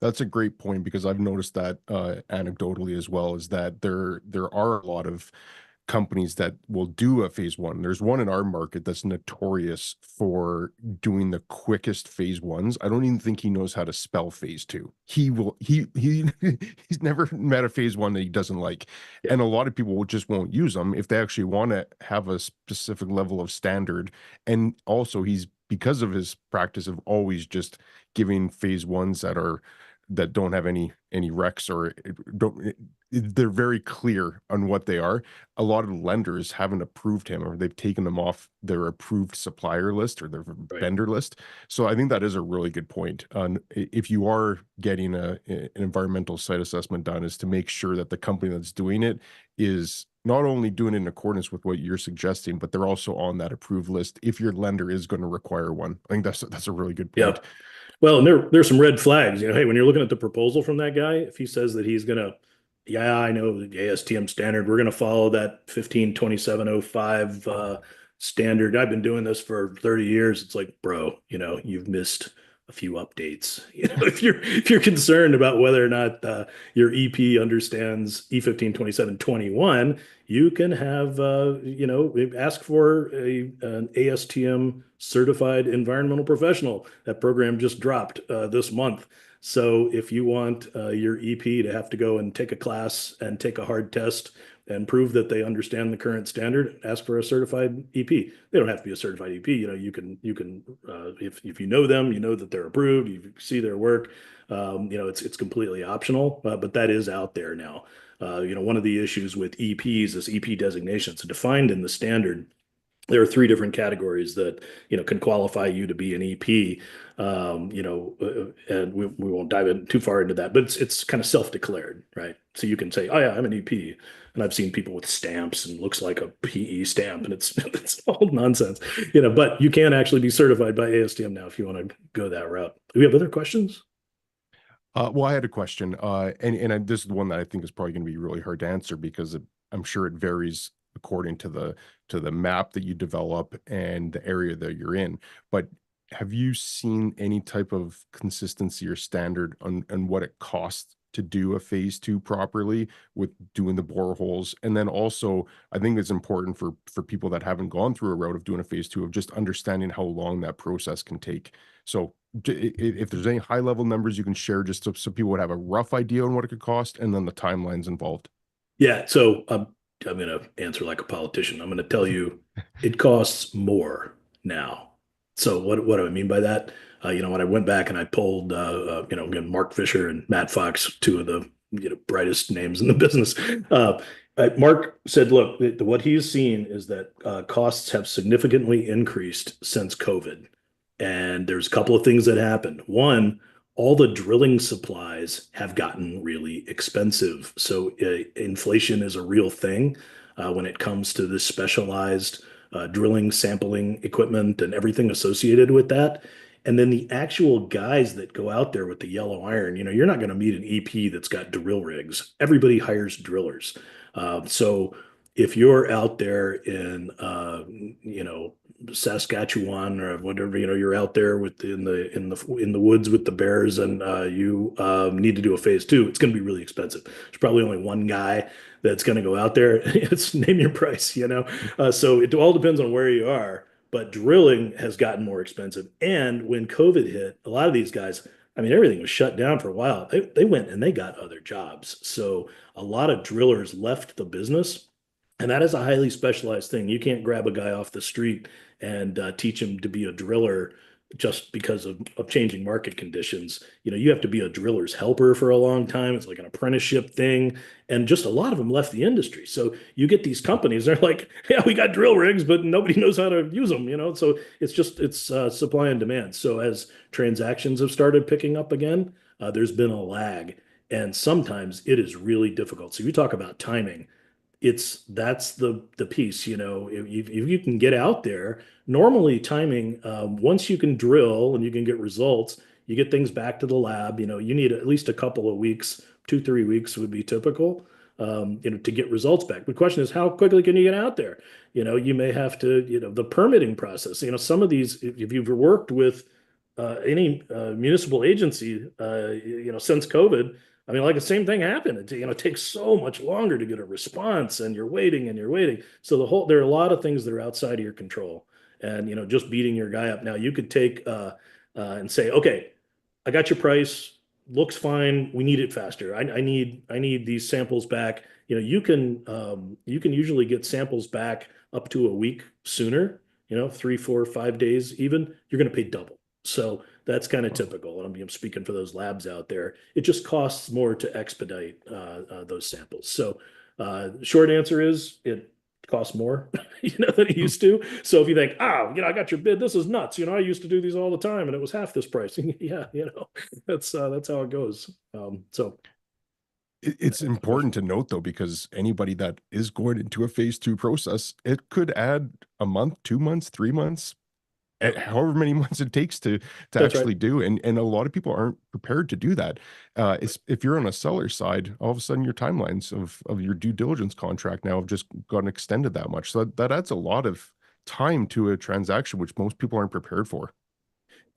That's a great point because I've noticed that anecdotally as well, is that there are a lot of companies that will do a phase 1. There's one in our market that's notorious for doing the quickest phase 1s. I don't even think he knows how to spell phase 2. He's never met a phase 1 that he doesn't like. Yeah. And a lot of people just won't use them if they actually want to have a specific level of standard. And also he's, because of his practice of always just giving phase 1s that don't have any recs or don't, they're very clear on what they are. A lot of lenders haven't approved him, or they've taken them off their approved supplier list or their Right. vendor list. So I think that is a really good point. If you are getting an environmental site assessment done, is to make sure that the company that's doing it is not only doing it in accordance with what you're suggesting, but they're also on that approved list if your lender is going to require one. I think that's a really good Yeah. point. Well, and there's some red flags. Hey, when you're looking at the proposal from that guy, if he says that he's gonna, yeah, I know the ASTM standard, we're gonna follow that 152705 standard. I've been doing this for 30 years. It's like, bro, you've missed a few updates. If you're concerned about whether or not your EP understands E152721, you can have ask for an ASTM certified environmental professional. That program just dropped this month. So if you want your EP to have to go and take a class and take a hard test and prove that they understand the current standard, ask for a certified EP. They don't have to be a certified EP. You can if you know them, you know that they're approved. You see their work. It's completely optional, but that is out there now. One of the issues with EPs is EP designations defined in the standard. There are 3 different categories that can qualify you to be an EP. And we won't dive in too far into that, but it's kind of self-declared, right? So you can say, "Oh yeah, I'm an EP," and I've seen people with stamps and looks like a PE stamp, and it's it's all nonsense, But you can actually be certified by ASTM now if you want to go that route. Do we have other questions? Well, I had a question, this is the one that I think is probably going to be really hard to answer because I'm sure it varies according to the map that you develop and the area that you're in. But have you seen any type of consistency or standard on what it costs to do a phase 2 properly with doing the boreholes? And then also, I think it's important for people that haven't gone through a route of doing a phase 2 of just understanding how long that process can take. So if there's any high level numbers you can share, just so people would have a rough idea on what it could cost, and then the timelines involved. Yeah, so I'm going to answer like a politician. I'm going to tell you it costs more now. So what do I mean by that? When I went back and I pulled, again, Mark Fisher and Matt Fox, 2 of the brightest names in the business. Mark said, look, what he's seen is that costs have significantly increased since COVID. And there's a couple of things that happened. One, all the drilling supplies have gotten really expensive. So inflation is a real thing when it comes to this specialized drilling, sampling equipment and everything associated with that. And then the actual guys that go out there with the yellow iron, you're not going to meet an EP that's got drill rigs. Everybody hires drillers. So if you're out there in, Saskatchewan or whatever, you're out there with in the woods with the bears, and you need to do a phase 2. It's going to be really expensive. There's probably only one guy that's going to go out there. It's name your price. So it all depends on where you are. But drilling has gotten more expensive. And when COVID hit, a lot of these guys, I mean, everything was shut down for a while. They went and they got other jobs. So a lot of drillers left the business. And that is a highly specialized thing. You can't grab a guy off the street and teach him to be a driller just because of changing market conditions. You have to be a driller's helper for a long time. It's like an apprenticeship thing. And just a lot of them left the industry. So you get these companies, they're like, yeah, we got drill rigs, but nobody knows how to use them. So it's supply and demand. So as transactions have started picking up again, there's been a lag. And sometimes it is really difficult. So you talk about timing, that's the piece. If you can get out there, normally timing, once you can drill and you can get results, you get things back to the lab. You need at least a couple of weeks, 2 3 weeks would be typical, to get results back. The question is, how quickly can you get out there? You may have to, the permitting process. Some of these, if you've worked with any municipal agency, since COVID, I mean, like the same thing happened. It takes so much longer to get a response, and you're waiting and you're waiting. So there are a lot of things that are outside of your control, and just beating your guy up. Now you could take and say, okay, I got your price, looks fine. We need it faster. I need these samples back. You can usually get samples back up to a week sooner. 3, 4, 5 days even. You're going to pay double. So that's kind of typical. And I'm speaking for those labs out there. It just costs more to expedite those samples. So short answer is it costs more, than it used to. So if you think, I got your bid, this is nuts. I used to do these all the time and it was half this price. Yeah, that's how it goes. So It's important to note though, because anybody that is going into a phase 2 process, it could add a month, 2 months, 3 months, however many months it takes to that's right. actually do. And a lot of people aren't prepared to do that. It's, if you're on a seller side, all of a sudden your timelines of your due diligence contract now have just gotten extended that much. So that adds a lot of time to a transaction, which most people aren't prepared for.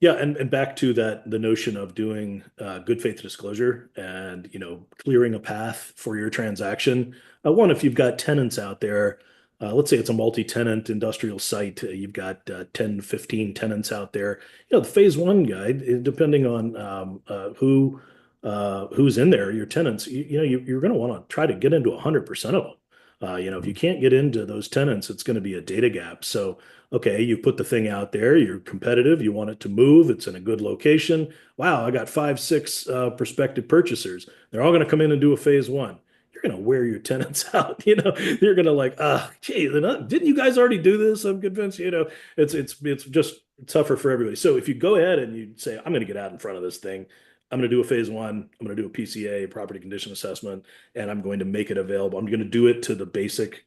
Yeah, and back to that, the notion of doing good faith disclosure and clearing a path for your transaction. One, if you've got tenants out there, let's say it's a multi-tenant industrial site, you've got 10, 15 tenants out there. The phase 1 guide, depending on who's in there, your tenants, you're going to want to try to get into 100% of them. If you can't get into those tenants, it's going to be a data gap. So okay, you put the thing out there, you're competitive, you want it to move, it's in a good location. Wow, I got 5, 6 prospective purchasers. They're all going to come in and do a phase 1. You're going to wear your tenants out. You're going to like, gee, didn't you guys already do this? I'm convinced. It's just tougher for everybody. So if you go ahead and you say, I'm going to get out in front of this thing, I'm going to do a phase 1, I'm going to do a PCA, property condition assessment, and I'm going to make it available. I'm going to do it to the basic,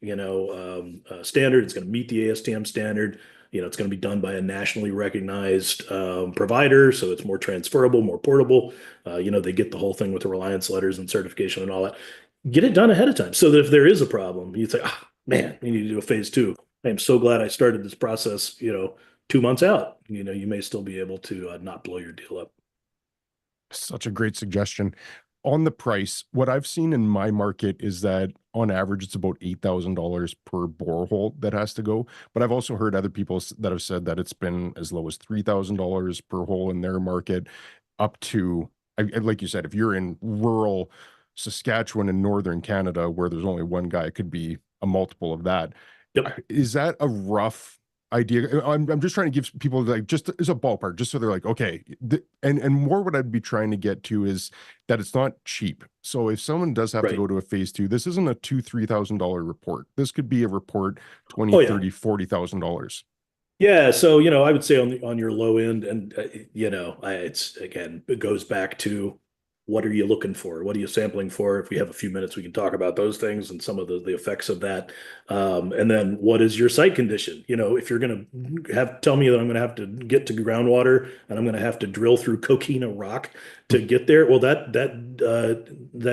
standard. It's going to meet the ASTM standard. It's going to be done by a nationally recognized provider, so it's more transferable, more portable. They get the whole thing with the reliance letters and certification and all that. Get it done ahead of time, so that if there is a problem, you say, man, we need to do a phase 2. I am so glad I started this process, 2 months out. You may still be able to not blow your deal up. Such a great suggestion. On the price, what I've seen in my market is that on average, it's about $8,000 per borehole that has to go. But I've also heard other people that have said that it's been as low as $3,000 per hole in their market, up to, like you said, if you're in rural Saskatchewan in northern Canada where there's only one guy, it could be a multiple of that. Yep. Is that a rough idea? I'm just trying to give people like just as a ballpark, just so they're like, okay, and more what I'd be trying to get to is that it's not cheap. So if someone does have to Right. go to a phase 2, this isn't a $2,000-3,000 report. This could be a report, 20, Oh yeah. 30, $40,000. Yeah, so I would say on your low end, and it's again, it goes back to what are you looking for? What are you sampling for? If we have a few minutes, we can talk about those things and some of the effects of that. And then what is your site condition? If you're going to tell me that I'm going to have to get to groundwater and I'm going to have to drill through coquina rock to get there, well, that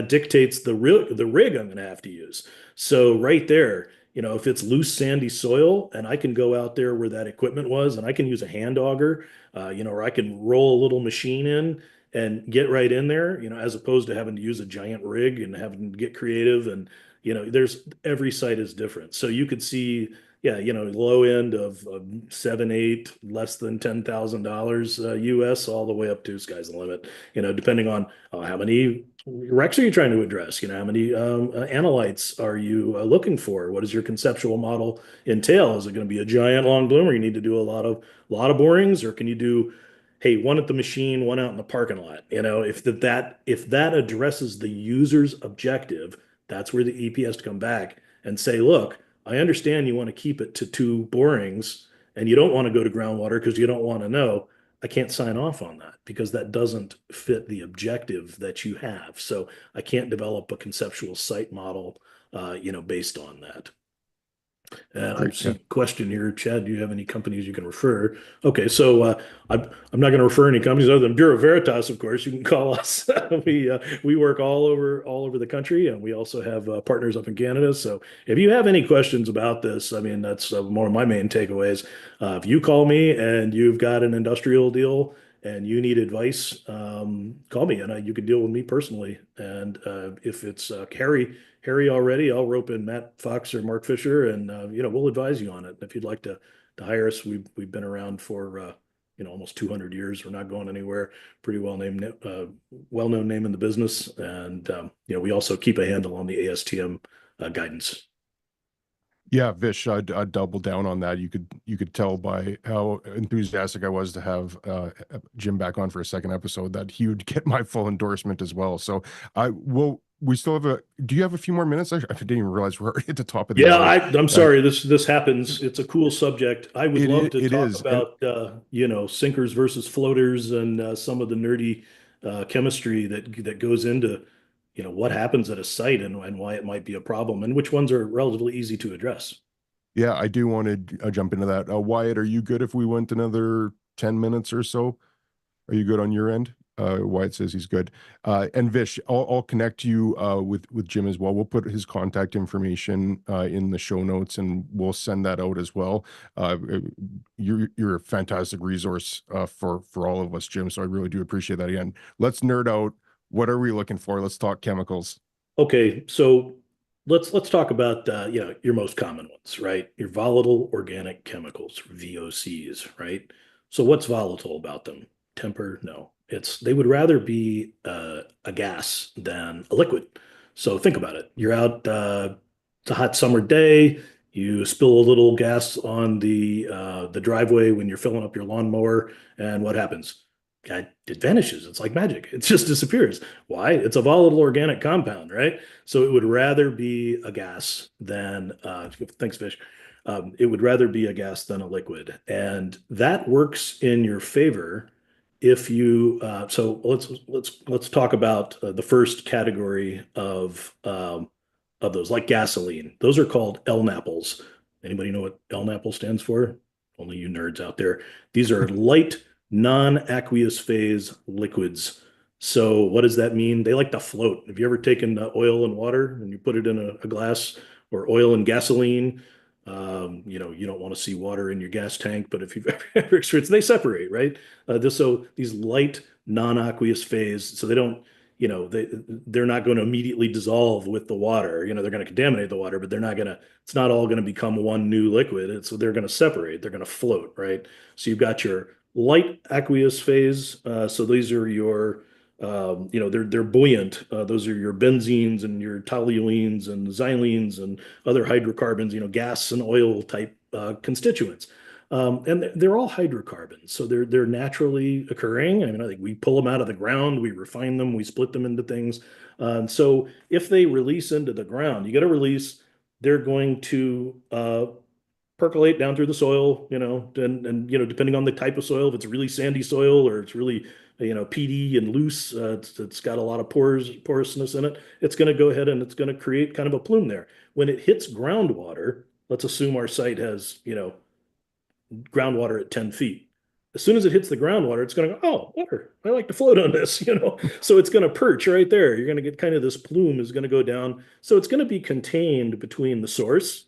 dictates the rig I'm going to have to use. So right there, If it's loose, sandy soil and I can go out there where that equipment was and I can use a hand auger, or I can roll a little machine in and get right in there, as opposed to having to use a giant rig and having to get creative. And, there's every site is different. So you could see, yeah, low end of 7, 8, less than $10,000 US, all the way up to sky's the limit, depending on how many wrecks are you trying to address? How many analytes are you looking for? What does your conceptual model entail? Is it going to be a giant long bloom, or you need to do a lot of borings, or can you do, hey, one at the machine, one out in the parking lot? If that addresses the user's objective, that's where the EP has to come back and say, look, I understand you want to keep it to 2 borings, and you don't want to go to groundwater because you don't want to know. I can't sign off on that because that doesn't fit the objective that you have. So I can't develop a conceptual site model, based on that. And I Great. see Yeah. a question here, Chad. Do you have any companies you can refer? Okay, so I'm not going to refer any companies other than Bureau Veritas, of course. You can call us. We work all over the country, and we also have partners up in Canada. So if you have any questions about this, I mean that's one of my main takeaways. If you call me and you've got an industrial deal and you need advice, call me, and you can deal with me personally. And if it's Harry already, I'll rope in Matt Fox or Mark Fisher, and we'll advise you on it. If you'd like to hire us, we've been around for almost 200 years. We're not going anywhere. Pretty well-known name in the business, and we also keep a handle on the ASTM guidance. Yeah, Vish, I'd double down on that. You could tell by how enthusiastic I was to have Jim back on for a second episode that he would get my full endorsement as well. So I will. We still have a. Do you have a few more minutes? I didn't even realize we're already at the top of the Yeah, hour. I'm Uh, sorry. This happens. It's a cool subject. I would love to it talk is, and about sinkers versus floaters and some of the nerdy chemistry that goes into what happens at a site and why it might be a problem and which ones are relatively easy to address. yeah, I do want to jump into that. Wyatt, are you good if we went another 10 minutes or so? Are you good on your end? Wyatt says he's good. And Vish, I'll connect you with Jim as well. We'll put his contact information in the show notes, and we'll send that out as well. You're a fantastic resource for all of us, Jim. So I really do appreciate that. Again, let's nerd out. What are we looking for? Let's talk chemicals. Okay, so let's talk about your most common ones, right? Your volatile organic chemicals, VOCs, right? So what's volatile about them? Temper? No. They would rather be a gas than a liquid. So think about it. You're out, it's a hot summer day, you spill a little gas on the driveway when you're filling up your lawnmower, and what happens? It vanishes. It's like magic. It just disappears. Why? It's a volatile organic compound, right? So it would rather be a gas than thanks, Fish. It would rather be a gas than a liquid, and that works in your favor if you. So let's talk about the first category of those, like gasoline. Those are called LNAPLs. Anybody know what LNAPL stands for? Only you nerds out there. These are light non-aqueous phase liquids. So what does that mean? They like to float. Have you ever taken oil and water and you put it in a glass, or oil and gasoline? You don't want to see water in your gas tank, but if you've ever experienced, they separate, right? So these light non-aqueous phase, so they don't, they're not going to immediately dissolve with the water. They're going to contaminate the water, but it's not all going to become one new liquid. They're going to separate, they're going to float, right? So you've got your light aqueous phase. So these are your, they're buoyant. Those are your benzenes and your toluenes and xylenes and other hydrocarbons, gas and oil type constituents. And they're all hydrocarbons, so they're naturally occurring. I mean, I think we pull them out of the ground, we refine them, we split them into things. So if they release into the ground, you got to release. They're going to percolate down through the soil, and depending on the type of soil, if it's really sandy soil or it's really peaty and loose, it's got a lot of porousness in it. It's going to go ahead and it's going to create kind of a plume there. When it hits groundwater, let's assume our site has groundwater at 10 feet. As soon as it hits the groundwater, it's going to go, oh, water. I like to float on this, So it's going to perch right there. You're going to get kind of this plume is going to go down. So it's going to be contained between the source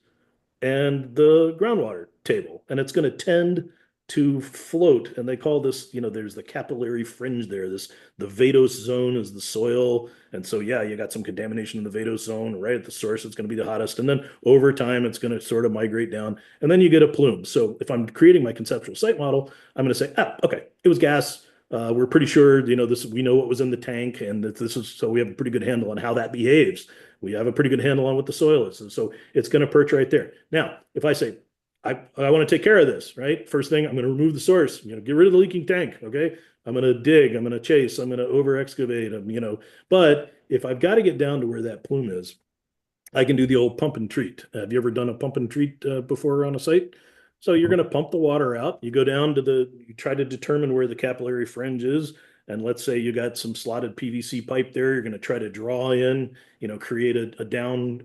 and the groundwater table, and it's going to tend to float. And they call this, there's the capillary fringe there. The vadose zone is the soil. And so, yeah, you got some contamination in the vadose zone, right at the source. It's going to be the hottest. And then over time, it's going to sort of migrate down. And then you get a plume. So if I'm creating my conceptual site model, I'm going to say, okay, it was gas. We're pretty sure, we know what was in the tank, and that this is, so we have a pretty good handle on how that behaves. We have a pretty good handle on what the soil is. And so it's going to perch right there. Now, if I say, I want to take care of this, right? First thing, I'm going to remove the source, get rid of the leaking tank. Okay. I'm going to dig, I'm going to chase, I'm going to over excavate them, but if I've got to get down to where that plume is, I can do the old pump and treat. Have you ever done a pump and treat before on a site? So you're going to pump the water out. You go down to you try to determine where the capillary fringe is. And let's say you got some slotted PVC pipe there. You're going to try to draw in, create a down,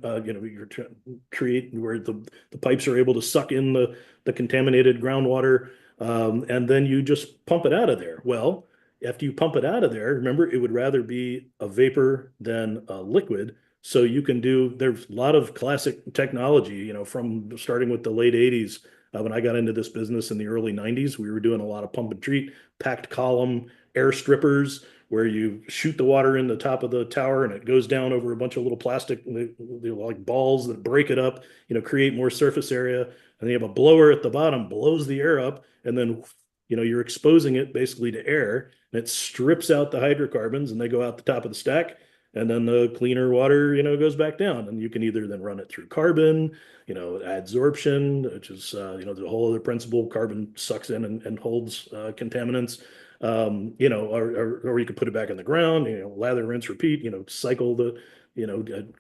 create where the pipes are able to suck in the contaminated groundwater. And then you just pump it out of there. Well, after you pump it out of there, remember, it would rather be a vapor than a liquid. So you can there's a lot of classic technology, from starting with the late 80s. When I got into this business in the early 90s, we were doing a lot of pump and treat, packed column, air strippers, where you shoot the water in the top of the tower and it goes down over a bunch of little plastic like balls that break it up, create more surface area. And then you have a blower at the bottom, blows the air up, and then you're exposing it basically to air, and it strips out the hydrocarbons and they go out the top of the stack, and then the cleaner water, goes back down. And you can either then run it through carbon, adsorption, which is, there's a whole other principle. Carbon sucks in and holds contaminants, or you could put it back in the ground, lather, rinse, repeat, cycle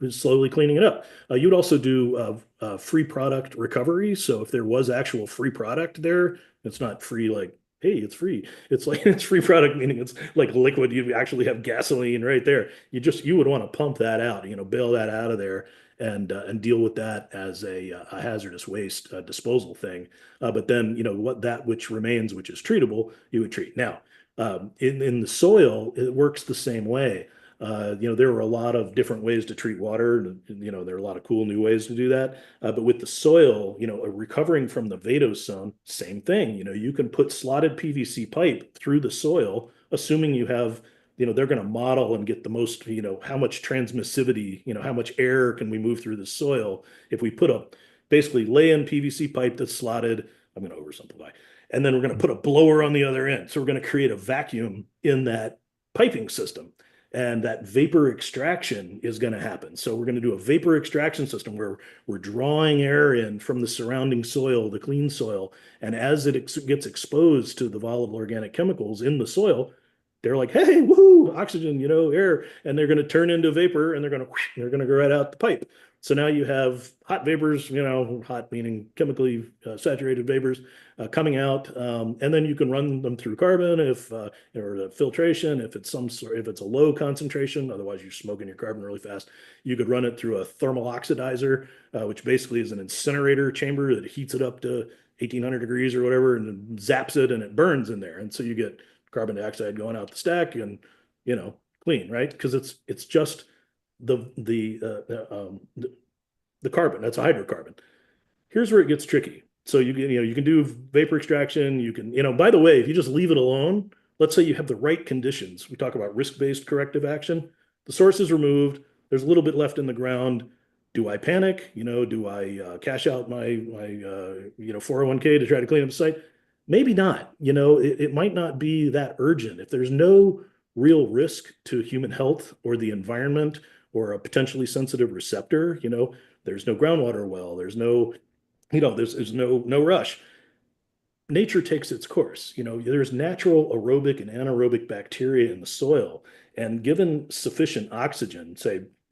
slowly cleaning it up. You'd also do free product recovery. So if there was actual free product there, it's not free like, hey, it's free. It's like it's free product, meaning it's like liquid. You actually have gasoline right there. You would want to pump that out, bail that out of there and deal with that as a hazardous waste disposal thing. But then, that which remains, which is treatable, you would treat. Now, in the soil, it works the same way. There are a lot of different ways to treat water. There are a lot of cool new ways to do that. But with the soil, recovering from the vadose zone, same thing. You can put slotted PVC pipe through the soil, assuming you have, they're going to model and get the most, how much transmissivity, how much air can we move through the soil if we basically lay in PVC pipe that's slotted. I'm going to oversimplify. And then we're going to put a blower on the other end. So we're going to create a vacuum in that piping system. And that vapor extraction is going to happen. So we're going to do a vapor extraction system where we're drawing air in from the surrounding soil, the clean soil. And as it gets exposed to the volatile organic chemicals in the soil, they're like, hey, woo, oxygen, air, and they're going to turn into vapor, and they're going to go right out the pipe. So now you have hot vapors, hot meaning chemically saturated vapors coming out, and then you can run them through carbon or filtration if it's if it's a low concentration. Otherwise, you're smoking your carbon really fast. You could run it through a thermal oxidizer, which basically is an incinerator chamber that heats it up to 1800 degrees or whatever, and then zaps it, and it burns in there, and so you get carbon dioxide going out the stack and clean, right? Because it's just the carbon. That's a hydrocarbon. Here's where it gets tricky. So you can do vapor extraction. You can, by the way, if you just leave it alone, let's say you have the right conditions. We talk about risk-based corrective action. The source is removed. There's a little bit left in the ground. Do I panic? Do I cash out my 401k to try to clean up the site? Maybe not. It might not be that urgent. If there's no real risk to human health or the environment or a potentially sensitive receptor, there's no groundwater well, there's no, there's no rush. Nature takes its course. There's natural aerobic and anaerobic bacteria in the soil, and given sufficient oxygen,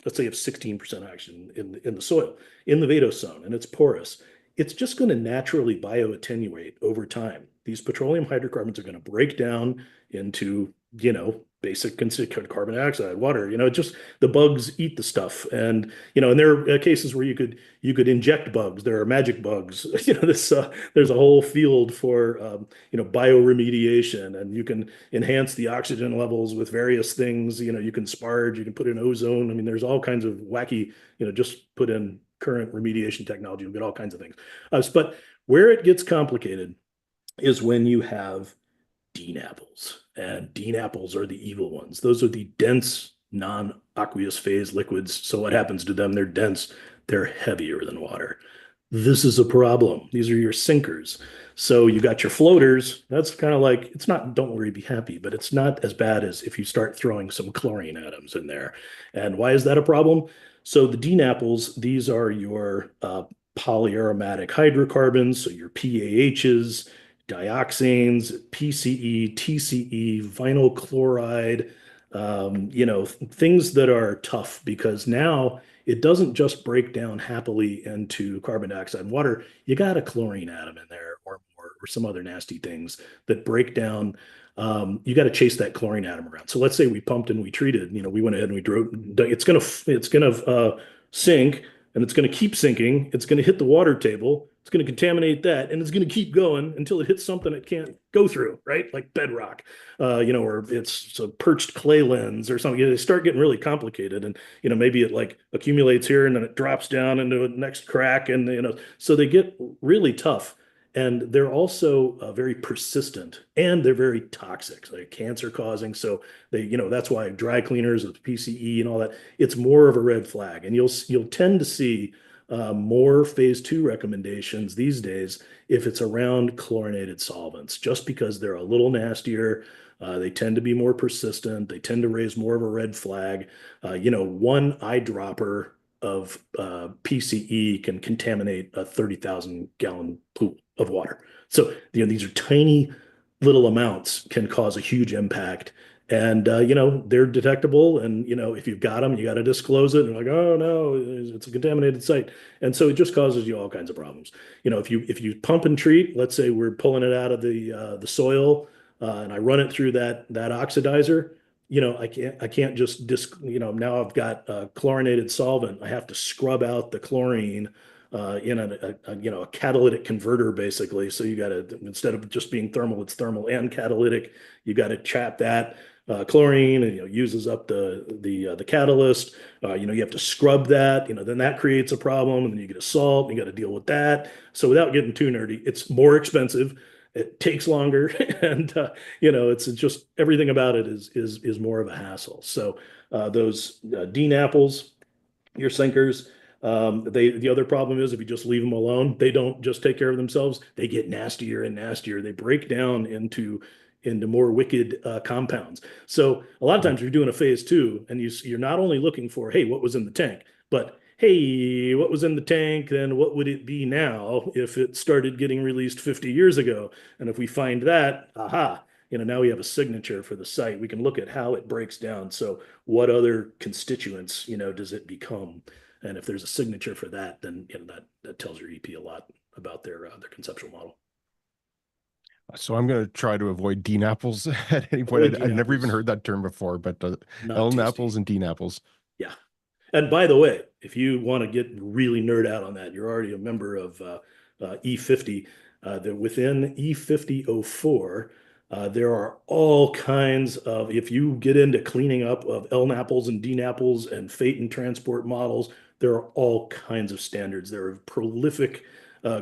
let's say you have 16% oxygen in the soil, in the vadose zone, and it's porous, it's just going to naturally bioattenuate over time. These petroleum hydrocarbons are going to break down into, basic carbon dioxide, water, just the bugs eat the stuff. And, and there are cases where you could inject bugs. There are magic bugs, there's a whole field for, bioremediation, and you can enhance the oxygen levels with various things. You can sparge, you can put in ozone. I mean, there's all kinds of wacky, just put in current remediation technology. You'll get all kinds of things. But where it gets complicated is when you have Dean apples, and Dean apples are the evil ones. Those are the dense, non-aqueous phase liquids. So what happens to them? They're dense. They're heavier than water. This is a problem. These are your sinkers. So you got your floaters. That's kind of like, it's not, don't worry, be happy, but it's not as bad as if you start throwing some chlorine atoms in there. And why is that a problem? So the Dean apples, these are your polyaromatic hydrocarbons, so your PAHs, dioxanes, PCE, TCE, vinyl chloride, things that are tough because now it doesn't just break down happily into carbon dioxide and water. You got a chlorine atom in there or some other nasty things that break down. You got to chase that chlorine atom around. So let's say we pumped and we treated, we went ahead and we drove, it's gonna sink and it's going to keep sinking. It's going to hit the water table. It's going to contaminate that, and it's going to keep going until it hits something it can't go through, right? Like bedrock, or it's a perched clay lens or something. They start getting really complicated, and maybe it like accumulates here and then it drops down into the next crack, and so they get really tough. And they're also very persistent, and they're very toxic. So they're cancer causing. So that's why dry cleaners with PCE and all that, it's more of a red flag. And you'll tend to see more phase 2 recommendations these days if it's around chlorinated solvents, just because they're a little nastier. They tend to be more persistent. They tend to raise more of a red flag. One eyedropper of PCE can contaminate a 30,000 gallon pool of water. So, these are tiny little amounts can cause a huge impact. And, they're detectable. And, if you've got them, you got to disclose it. And like, oh, no, it's a contaminated site. And so it just causes you all kinds of problems. If you pump and treat, let's say we're pulling it out of the soil and I run it through that oxidizer, I can't just now I've got a chlorinated solvent. I have to scrub out the chlorine in a catalytic converter, basically. So you got to, instead of just being thermal, it's thermal and catalytic. You got to trap that chlorine, and uses up the catalyst. You have to scrub that. Then that creates a problem, and then you get a salt. And you got to deal with that. So without getting too nerdy, it's more expensive. It takes longer, and it's just everything about it is more of a hassle. So those Dean apples, your sinkers. The other problem is if you just leave them alone, they don't just take care of themselves. They get nastier and nastier. They break down into more wicked compounds. So a lot of times you're doing a phase 2, and you're not only looking for, hey, what was in the tank, but hey, what was in the tank? Then what would it be now if it started getting released 50 years ago? And if we find that, aha, now we have a signature for the site. We can look at how it breaks down. So what other constituents, does it become? And if there's a signature for that, then that tells your EP a lot about their conceptual model. So I'm going to try to avoid Dean apples at any point. I've never even heard that term before, but Ellen apples and Dean apples. Yeah. And by the way, if you want to get really nerd out on that, you're already a member of E50. Within E5004, there are all kinds of, if you get into cleaning up of L apples and D apples and fate and transport models, there are all kinds of standards. They're a prolific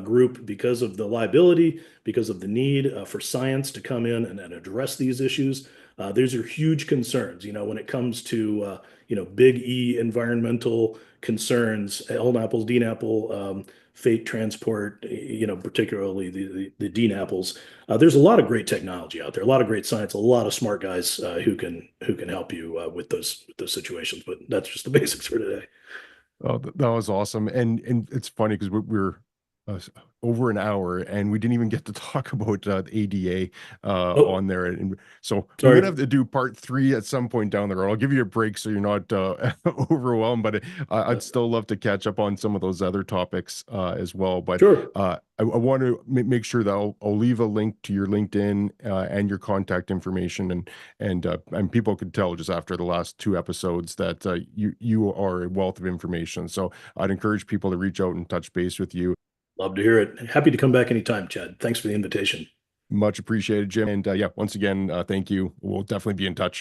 group because of the liability, because of the need for science to come in and address these issues. These are huge concerns, when it comes to, big E environmental concerns, L apples, D apple, fate transport, particularly the Dean apples. There's a lot of great technology out there, a lot of great science, a lot of smart guys who can help you with those situations. But that's just the basics for today. Oh, that was awesome. And it's funny because we're uh, over an hour and we didn't even get to talk about the ADA Oh, on there. And so we're sorry. gonna have to do part 3 at some point down the road. I'll give you a break so you're not overwhelmed, but I'd still love to catch up on some of those other topics as well. But Sure. I want to make sure that I'll leave a link to your LinkedIn and your contact information, and people could tell just after the last 2 episodes that you are a wealth of information. So I'd encourage people to reach out and touch base with you. Love to hear it. Happy to come back anytime, Chad. Thanks for the invitation. Much appreciated, Jim. And yeah, once again, thank you. We'll definitely be in touch.